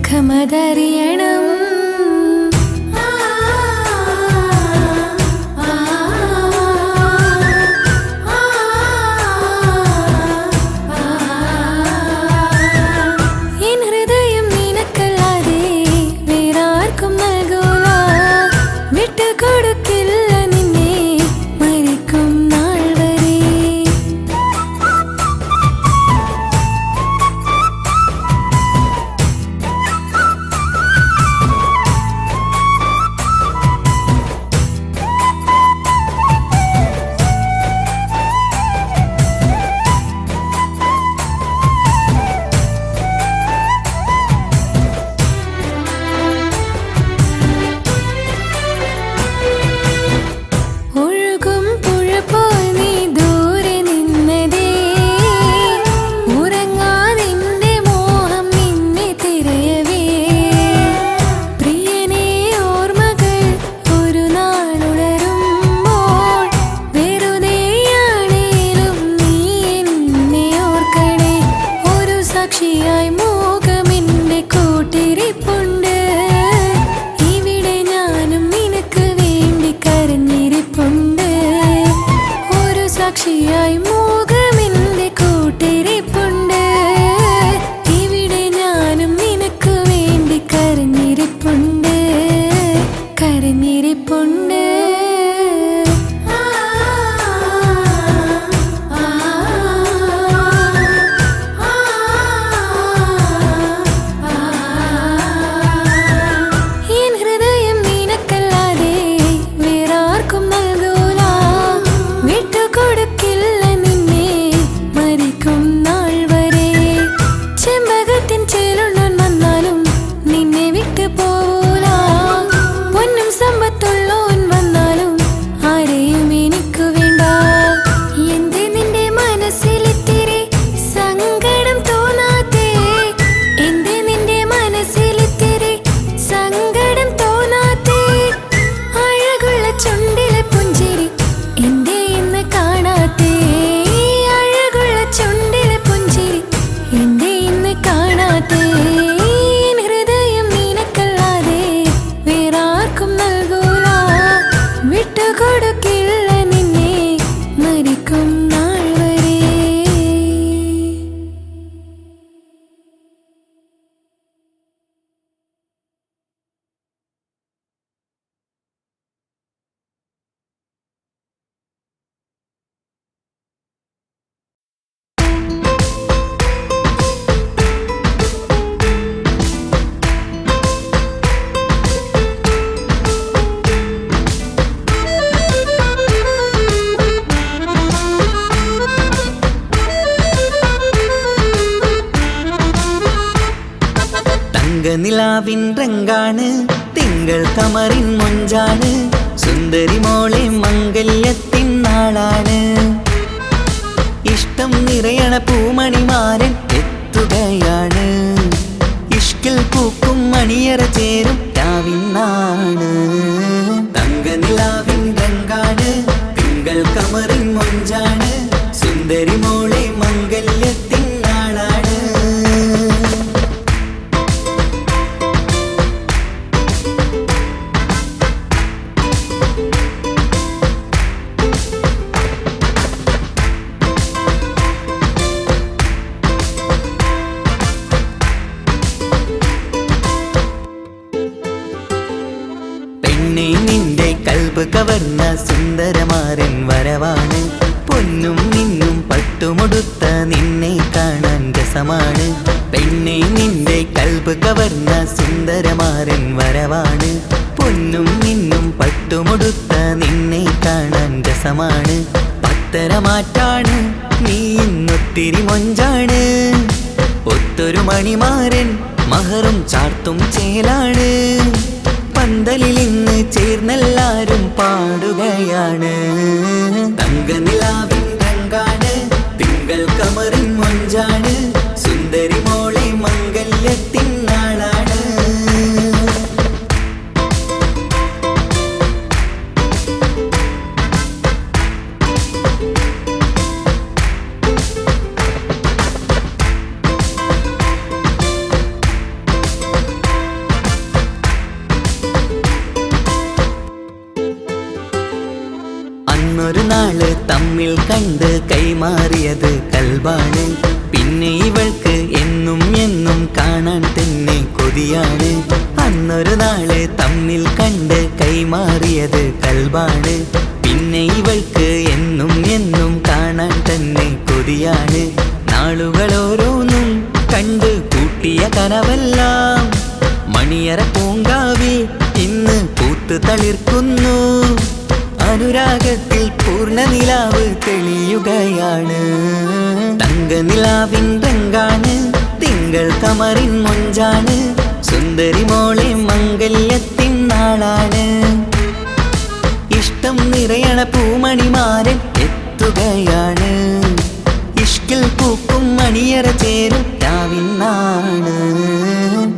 സുഖമതറിയണം. എൻ ഹൃദയം നിനക്കല്ലാതെ വേറാർക്കും നൽകൂല, വിട്ടുകൊടുക്കില്ല നിന്നെ മരിക്കും നാൾ വരെ. ഒഴുകും പുഴ പോൽ നീ ദൂരെ നിന്നതേ, ഉറങ്ങാതിന്റെ മോഹം നിന്നെ തിരയവേ. പ്രിയനേ ഓർമ്മകൾ ഒരു നാളുണരുമ്പോൾ, വെറുതെയാണേലും നീ എന്നെ ഓർക്കണേ. ഒരു സാക്ഷിയായി മോഹമെന്റെ കൂട്ടിരിപ്പുണ്ട്, ഇവിടെ ഞാനും നിനക്ക് വേണ്ടി കരഞ്ഞിരിപ്പുണ്ട്. ഒരു സാക്ഷിയായി മോഹമെന്റെ കൂട്ടിരിപ്പുണ്ട്, ഇവിടെ ഞാനും നിനക്ക് വേണ്ടി കരഞ്ഞിരിപ്പുണ്ട്, കരഞ്ഞിരിപ്പുണ്ട്. എൻ ഹൃദയം നിനക്കല്ലാതെ വേറാർക്കും നൽകൂല, വിട്ടുകൊടുക്കില്ല നിന്നെ മരിക്കും നാൾ വരെ. ചെമ്പകത്തിൻ ചേലുള്ളോൻ വന്നാലും നിന്നെ വിട്ടു പോവൂല, പൊന്നും സമ്പത്തുള്ളോൻ വന്നാലും ആരെയും എനിക്ക് വേണ്ട. എന്തേ നിന്റെ മനസ്സിലിത്തിരി സങ്കടം തോന്നാത്തേ, എന്തേ നിന്റെ മനസ്സിലിത്തിരി സങ്കടം തോന്നാത്തേ. അഴകുള്ള ചുണ്ടിലെ പുഞ്ചിരി എന്തേ ഇന്ന് കാണാത്തേ, അഴകുള്ള ചുണ്ടിലെ പുഞ്ചിരി എന്തേ ഇന്ന് കാണാത്തേ. എൻ ഹൃദയം നിനക്കല്ലാതെ വേറാർക്കും നൽകൂല, വിട്ടുകൊടുക്കില്ല നിന്നെ മരിക്കും നാൾ വരെ. തങ്കനിലാവിൻ രംഗാണ്, തിങ്കൾ കമറിൻ മൊഞ്ചാണ്, സുന്ദരി മോളെ മംഗല്യത്തിൻ നാളാണ്. ഇഷ്ടം നിറയണ പൂമണിമാരൻ എത്തുകയാണ്, ഇഷ്കിൽ പൂക്കും മണിയറ ചേരും രാവിനാണ്. തങ്കനിലാവിൻ രംഗാണ്, തിങ്കൾ കമറിൻ മൊഞ്ചാണ്, സുന്ദരി മോളെ മംഗല്യത്തിൻ നാളാണ്. പെണ്ണെ നിന്റെ കൽബ് കവർന്ന സുന്ദരമാരൻ വരവാണ്, പൊന്നും മിന്നും പട്ടുമുടുത്ത നിന്നെ കാണാൻ രസമാണ്. പെണ്ണെ നിന്റെ കൽബ് കവർന്ന സുന്ദരമാരൻ വരവാണ്, പൊന്നും മിന്നും പട്ടുമുടുത്ത നിന്നെ കാണാൻ രസമാണ്. പത്തരമാറ്റാണ് നീ ഇന്നൊത്തിരി മൊഞ്ചാണ്, ഒത്തൊരു മണിമാരൻ മഹറും ചാർത്തും ചേലാണ്. പന്തലിൽ ഇന്ന് ചേർന്നെല്ലാരും പാടുകയാണ്. തങ്കനിലാവിൻ രംഗാണ്, തിങ്കൾ കമറിൻ മൊഞ്ചാണ്, സുന്ദരി മോളെ മംഗല്യത്തിൻ നാളാണ്. അന്നൊരു നാള് തമ്മിൽ കണ്ട് കൈമാറിയത് കൽബാണ്. പിന്നെ ഇവൾക്ക് എന്നും എന്നും കാണാൻ തന്നെ കൊതിയാണ്. അന്നൊരു നാള് തമ്മിൽ കണ്ട് കൈമാറിയത് കൽബാണ്. പിന്നെ ഇവൾക്ക് എന്നും എന്നും കാണാൻ തന്നെ കൊതിയാണ്. നാളുകൾ ഓരോന്നും കണ്ട് കൂട്ടിയ കനവെല്ലാം മണിയറ പൂങ്കാവിൽ ഇന്ന് പൂത്തു തളിർക്കുന്നു. അനുരാഗത്തിൽ പൂർണ്ണ നിലാവ് തെളിയുകയാണ്. തങ്കനിലാവിൻ രംഗാണ്, തിങ്കൾ കമറിൻ മൊഞ്ചാണ്. സുന്ദരി മോളെ മംഗല്യത്തിൻ നാളാണ്. ഇഷ്ടം നിറയണ പൂമണിമാരൻ എത്തുകയാണ്. ഇഷ്കിൽ പൂക്കും മണിയറ ചേരും രാവിനാണ്.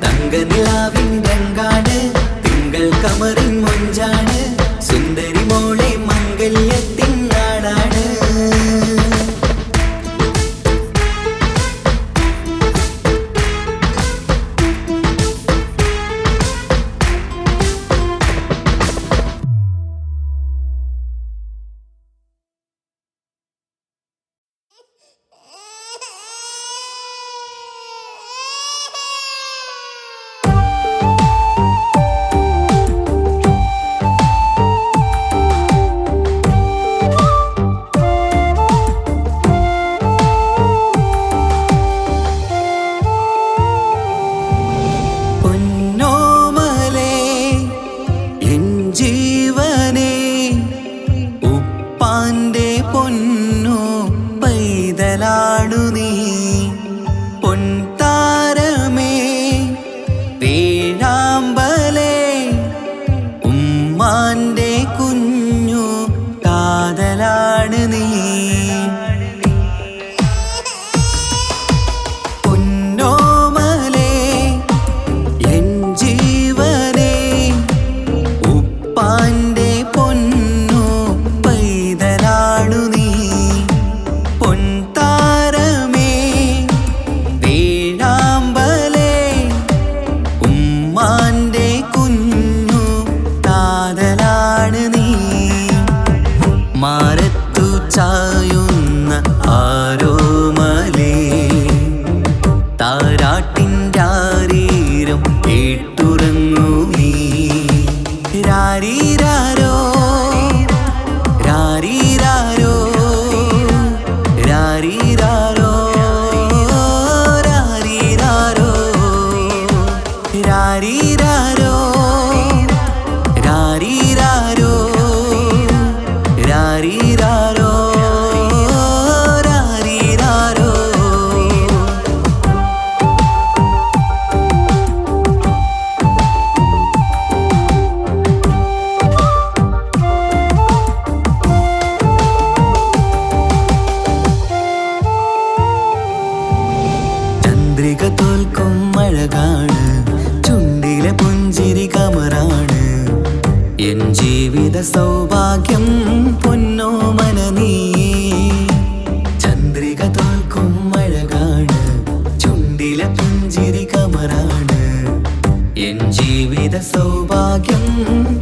തങ്കനിലാവിൻ രംഗാണ്, തിങ്കൾ കമറിൻ മൊഞ്ചാണ്. സുന്ദരി മോളെ മംഗല്യത്തിൻ നാടാണ്. സൗഭാഗ്യം പൊന്നോമന നീ. ചന്ദ്രിക തോൽക്കും അഴകാണ്, ചുണ്ടിലെ പുഞ്ചിരി കമറാണ്. എൻ ജീവിത സൗഭാഗ്യം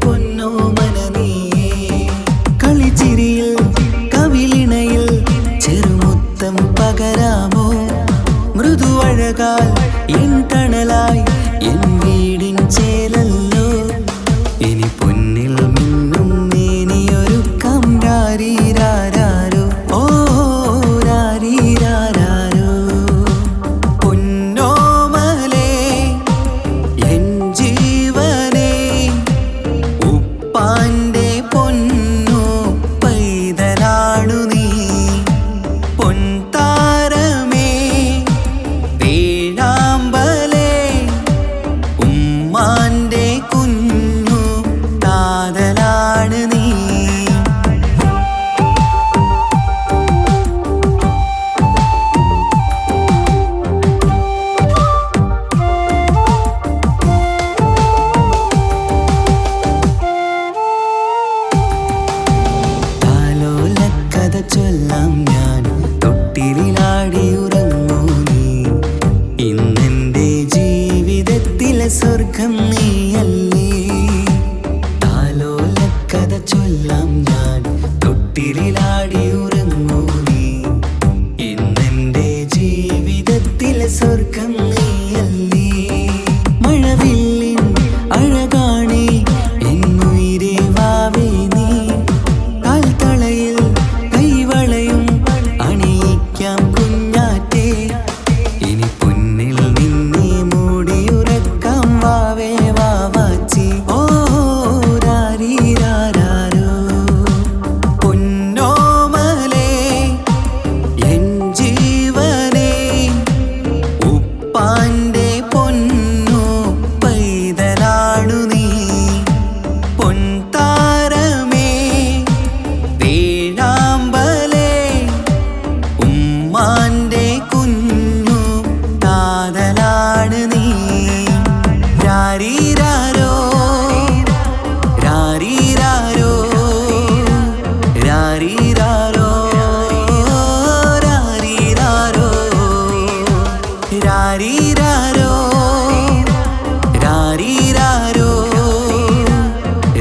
പൊന്നോമന നീ. കളിച്ചിരിയിൽ കവിളിണയിൽ ചെറുമുത്തം പകരാമോ? മൃദുവഴകാൽ എൻ തണലായി എൻ വീടിൻ ചേലല്ലോ. ഇനി പൊന്നിൽ മിന്നും നീനിയൊരു കംരാരീരാരോ. ഓ രാരീരാരോ. പൊന്നോമലേ എൻ ജീവനേ, ഉപ്പാന്റെ പൊന്നു പൈതലാണു നീ. പൊൻതാരമേ വേഴാമ്പലേ, ഉമ്മാന്റെ കുഞ്ഞു കാതലാണ് നീ. താലോലക്കഥ ചൊല്ലാം ഞാൻ, തൊട്ടിലാടി ഉറങ്ങൂ നീ. ഇന്നെന്റെ ജീവിതത്തിലെ സ്വർഗം നീയല്ലേ. താലോലക്കഥ ചൊല്ലാം ഞാൻ, തൊട്ടിലാടി കുളിരിലാടി ഉറങ്ങൂ നീ. ഇന്നെന്റെ ജീവിതത്തിലെ സ്വർഗം നീയല്ലേ. മഴവില്ലിൻ അഴകാണേ എന്നുയിരേ വാവേ നീ. കാൽത്തളയിൽ കൈവളയും അണിയിക്കാം കുഞ്ഞാറ്റേ. ഇനി പൊന്നിൽ നിന്നെ മൂടിയുറക്കാം വാവേ വാവാച്ചി. ഓ രാരീരാരോ പൊന്നോമലേ എൻ ജീവനേ. ഉപ്പാന്റെ പൊന്നു പൈതലാണു നീ. പൊൻതാരമേ വേഴാമ്പലേ ഉമ്മാന്റെ കുഞ്ഞു കാതലാണ് നീ. രാരീരാരോ രാരീരാരോ രാരീരാരോ രാരീരാരോ രാരീരാരോ രാരീരാരോ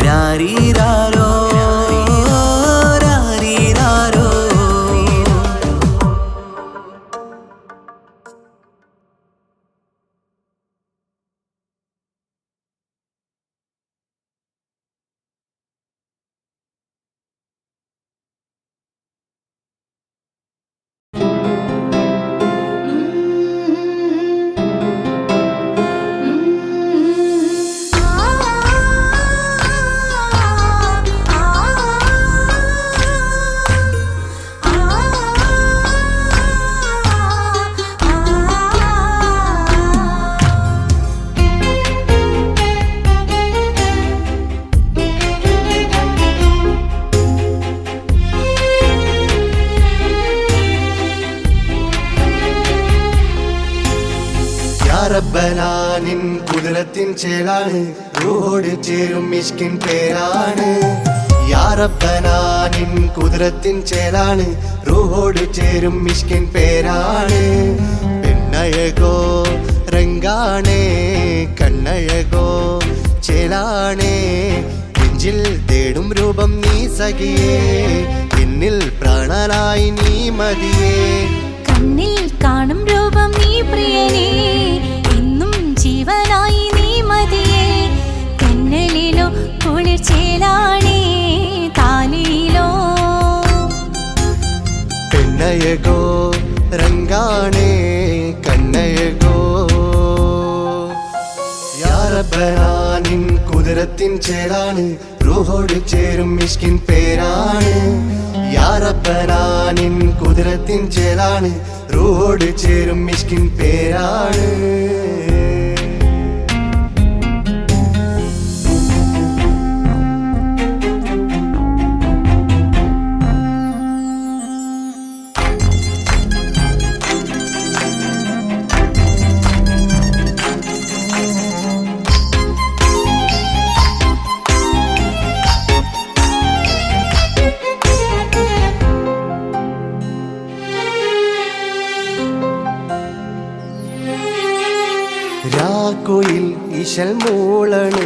രാരീരാരോ രാരീരാരോ. റബ്ബനാനിൻ കുതിരത്തിൻ ചേലാണ് റൂഹോട് ചേരും മിഷ്കിൻ പേരാണ്. യാ റബ്ബനാനിൻ കുതിരത്തിൻ ചേലാണ് റൂഹോട് ചേരും മിഷ്കിൻ പേരാണ്. പെണ്ണഴകോ രംഗാണേ കണ്ണഴകോ ചേലാണേ. നെഞ്ചിൽ തേടും രൂപം നീ സഖിയേ എന്നിൽ പ്രാണനായി നീ മതിയേ. കണ്ണിൽ കാണും രൂപം നീ പ്രിയനേ എന്നും ജീവനായി നീ മതിയേ. കന്നലിലോ കുളിർച്ചേലാണേ താലിയിലോ. പെണ്ണഴകോ രംഗാണേ കണ്ണഴകോ. യാ റബ്ബനാനിൻ കുതിരത്തിൻ ചേലാണ് റൂഹോട് ചേരും മിഷ്കിൻ പേരാണ്. യാ റബ്ബനാനിൻ കുതിരത്തിൻ ചേലാണ് റൂഹോട് ചേരും മിഷ്കിൻ പേരാണ്. രാക്കുയിൽ ഇശൽ മൂളണ്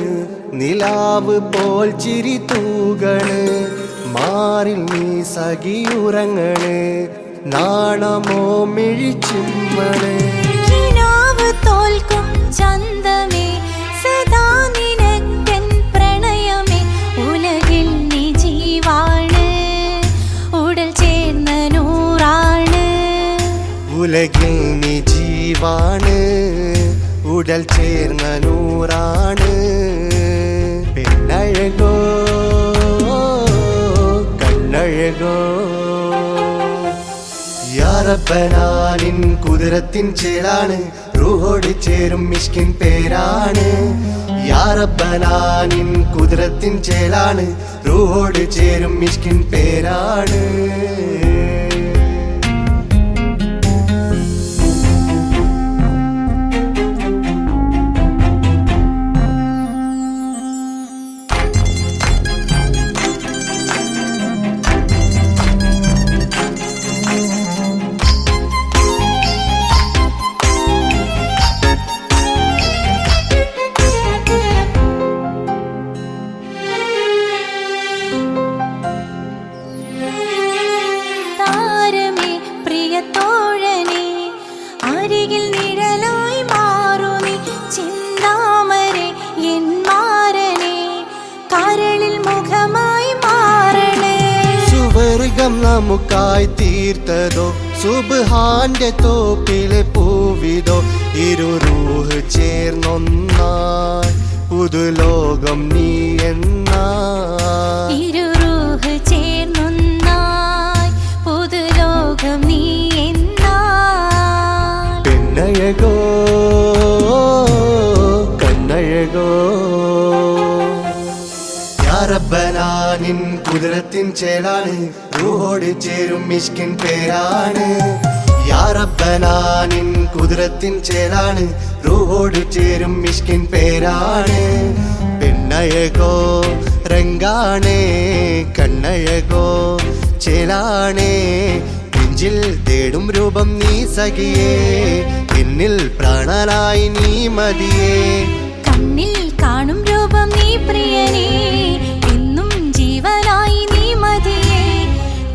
നിലാവ് പോൽ ചിരി തൂകണ്. മാറിൽ നീ സഖിയുറങ്ങണ് നാണമോ മിഴിച്ചിമ്മണ്. കിനാവ് തോൽക്കും ചന്തമേ സദാ നിനക്കൻ പ്രണയമേ. ഉലകിൽ നീ ജീവാണ് ഉടൽ ചേർന്ന നൂറാണ്. ഉലകിൽ നീ ജീവാണ് ഉടൽ ചേർന്ന നൂറാണ്. പെണ്ണഴകോ കണ്ണഴകോ. യാ റബ്ബനാനിൻ കുതിരത്തിൻ ചേലാണ് റൂഹോട് ചേരും മിഷ്കിൻ പേരാണ്. യാ റബ്ബനാനിൻ കുതിരത്തിൻ ചേലാണ് റൂഹോട് ചേരും മിഷ്കിൻ പേരാണ്. സ്വർഗം നമുക്കായി തീർത്തതോ സുബ്ഹാന്റെ തോപ്പിലെ പൂവിതോ ഇരു റൂഹ് ചേർന്നൊന്നായി പുതുലോകം നീ എന്നായി ഇരു റൂഹ് ചേർന്നൊന്നായി പുതുലോകം നീ എന്നായി പെണ്ണഴകോ കണ്ണഴകോ യാ റബ്ബനാ നിൻ കുതിരത്തിൻ ചേലാണ് റൂഹോട് ചേരും മിഷ്കിൻ പേരാണ് യാ റബ്ബനാ നിൻ കുതിരത്തിൻ ചേലാണ് റൂഹോട് ചേരും മിഷ്കിൻ പേരാണ് പെണ്ണഴകോ രംഗാണേ കണ്ണഴകോ ചേലാണേ നെഞ്ചിൽ തേടും രൂപം നീ സഖിയേ എന്നിൽ പ്രാണനായി നീ മതിയേ കണ്ണിൽ കാണും രൂപം നീ പ്രിയനേ എന്നും ജീവനായി നീ മതിയേ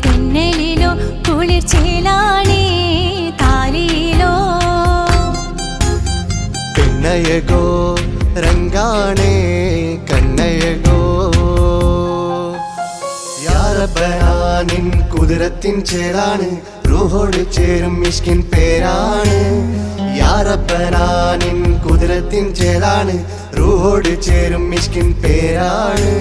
തെന്നലിലോ കുളിർച്ചേലാണേ താലിയിലോ പെണ്ണഴകോ രംഗാണേ കണ്ണഴകോ യാ റബ്ബനാ നിൻ കുതിരത്തിൻ ചേലാണ് റൂഹോട് ചേരും മിഷ്കിൻ പേരാണ് യാ റബ്ബനാ നിൻ കുതിരത്തിൻ ചേലാണ് റൂഹോട് ചേരും മിഷ്കിൻ പേരാണ്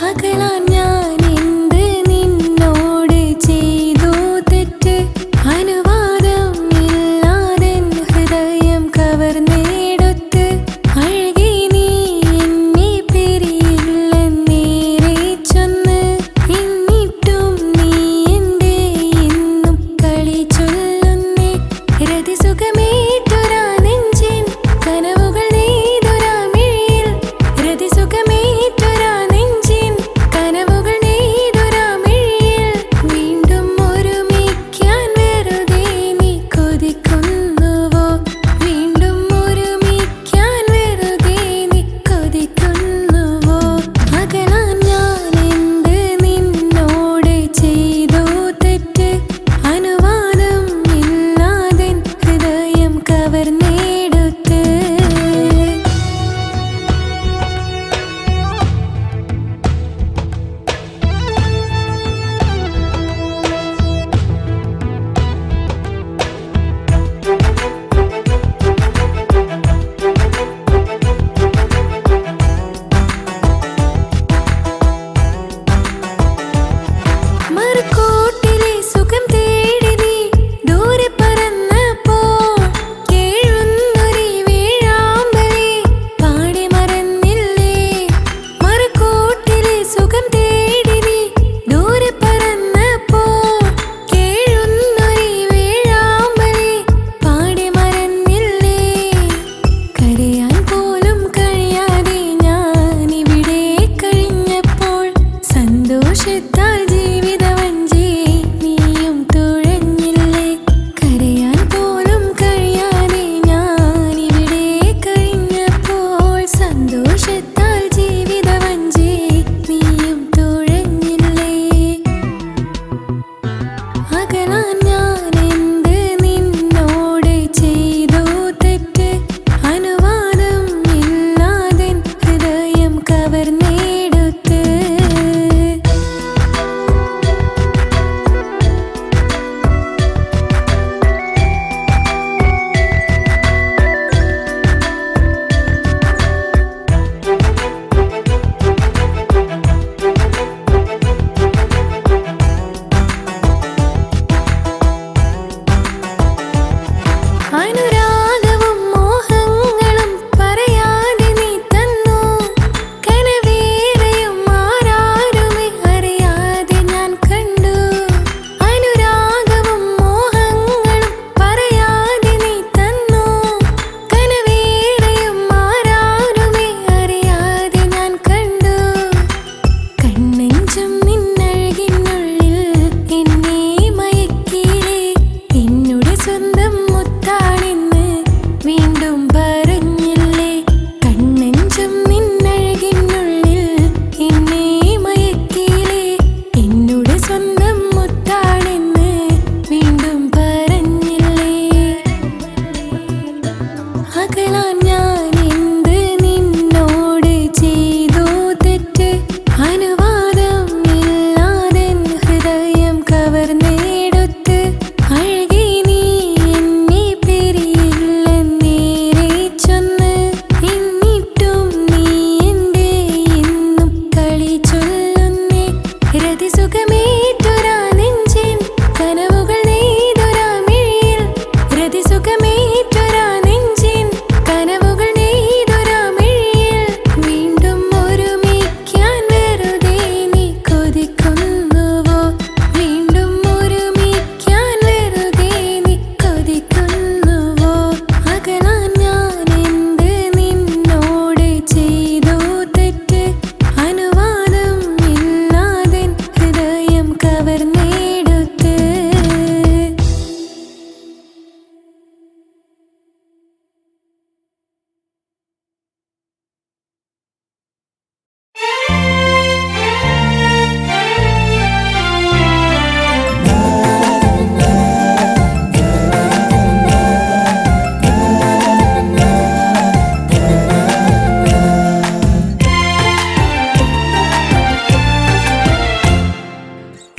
അകലാൻ ഞാൻ എന്ത് നിന്നോട് ചെയ്തു തെറ്റ് അനുവാദം ഇല്ലാതെൻ ഹൃദയം കവർന്നെടുത്ത് അഴകി നീ എന്നെ പിരിയില്ലെന്നേറെ ചൊന്ന് എന്നിട്ടും നീ എൻ്റെ എന്നും കളി ചൊല്ലുന്നേ രതിസുഖമേറ്റൊരാ നെഞ്ചിൻ കനവുകൾ നെയ്തൊരാ മിഴിയിൽ രതിസുഖമേറ്റൊരാ നെഞ്ചിൻ കനവുകൾ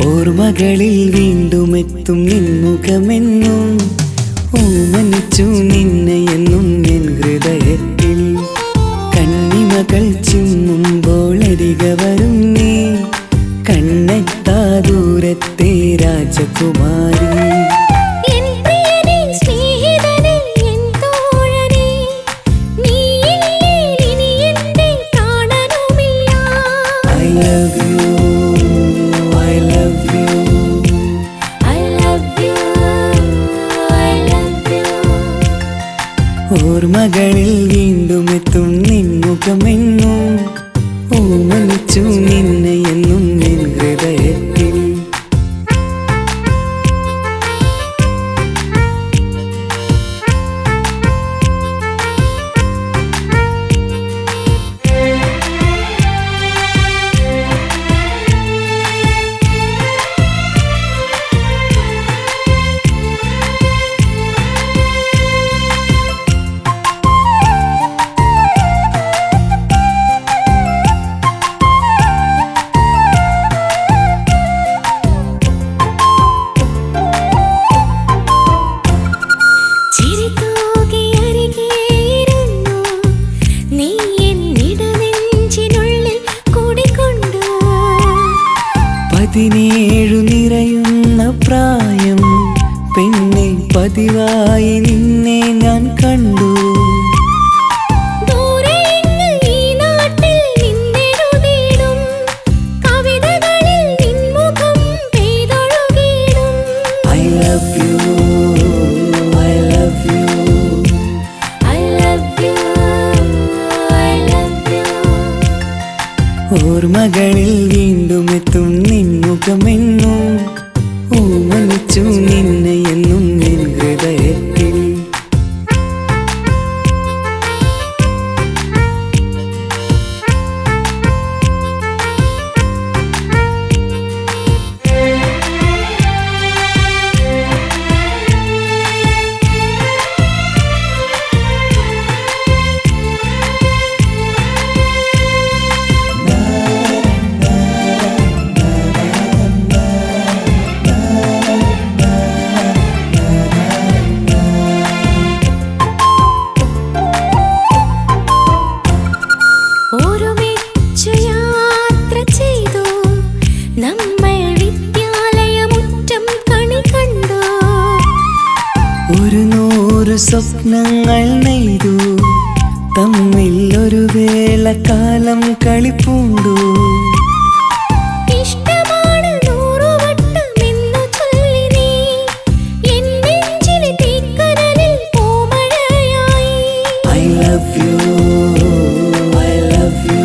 ഓർമ്മകളിൽ വീണ്ടും എത്തും നിൻമുഖമെന്നും ഓമനിച്ചു നിന്നെ എന്നും എൻ ഹൃദയത്തിൽ കണ്ണിമകൾ ചിമ്മുമ്പോൾ അരികെ വരും നീ കണ്ണെത്താ ദൂരത്തെ രാജകുമാരി എൻ പ്രിയനേ സ്നേഹിതനേ എൻ തോഴനേ നീയില്ലേ ഇനി എന്നെ കാണാനുമില്ല I love you, I love you. I love you I love you ഓർമ്മകളിൽ വീണ്ടും എത്തും നിൻമുഖമെന്നും ഓമനിച്ചു നിന്നെ എന്നും എൻ ഹൃദയത്തിൽ ചിരിതൂകി അരികെയിരുന്നു നീ എന്നിടനെഞ്ചിനുള്ളിൽ കൂടിക്കൊണ്ടു 17 നിറയുന്ന പ്രായം പെണ്ണെ പതിവായി നിന്നെ ഞാൻ കണ്ടു ദൂരെയെങ്ങ് ഈ നാട്ടിൽ നിന്നെഴുതിയിടും കവിതകളിൽ നിൻമുഖം പെയ്തൊഴുകിയിടും I love you, I love you. I love you I love you ഓർമ്മകളിൽ വീണ്ടും എത്തും നിൻമുഖമെന്നും ഓമനിച്ചു നിന്നെ എന്നും എൻ ഹൃദയത്തിൽ ഒരുമിച്ചു യാത്ര ചെയ്തു നമ്മൾ വിദ്യാലയമുറ്റം കണി കണ്ടു 100 സ്വപ്നങ്ങൾ നെയ്തു തമ്മിൽ ഒരു വേളക്കാലം കളിപ്പൂണ്ടു ഇഷ്ടമാണ് 100 വട്ടമെന്നു ചൊല്ലി നീ എൻ നെഞ്ചിലെ തീക്കനലിൽ പൂമഴയായി I love you, I love you.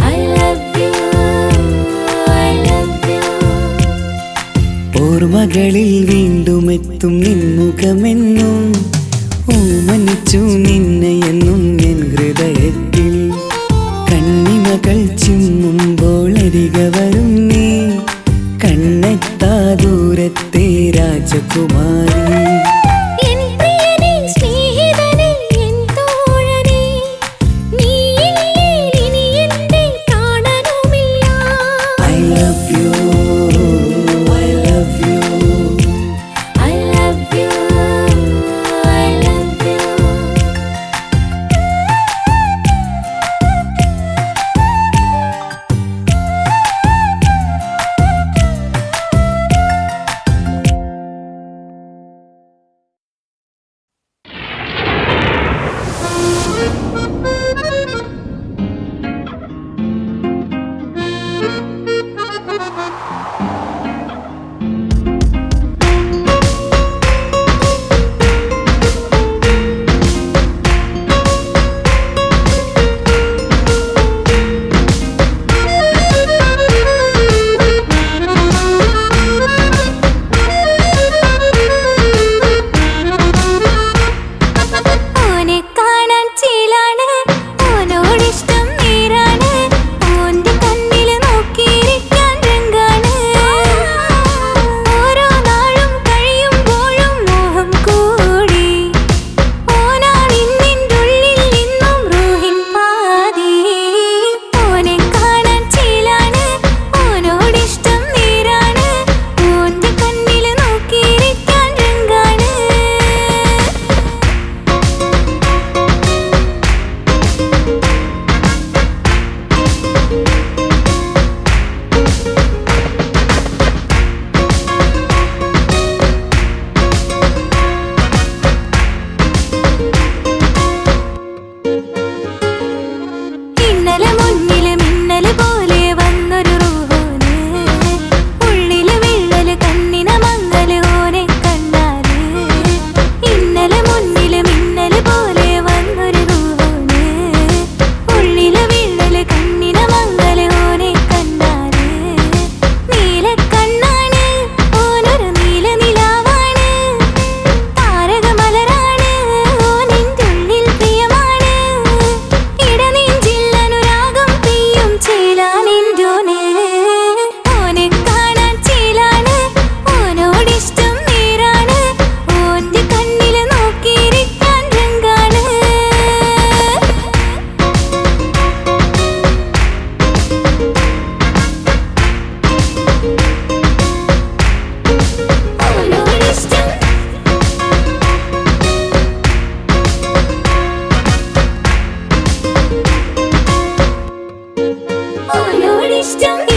I love you I love you ഓർമ്മകളിൽ വീണ്ടും എത്തും നിൻമുഖമെന്നും ഓമനിച്ചു നിന്നെ എന്നും എൻ ഹൃദയത്തിൽ കണ്ണിമകൾ ചിമ്മുമ്പോൾ അരികെ വരും നീ കണ്ണെത്താ ദൂരത്തെ രാജകുമാരി മാറ്റം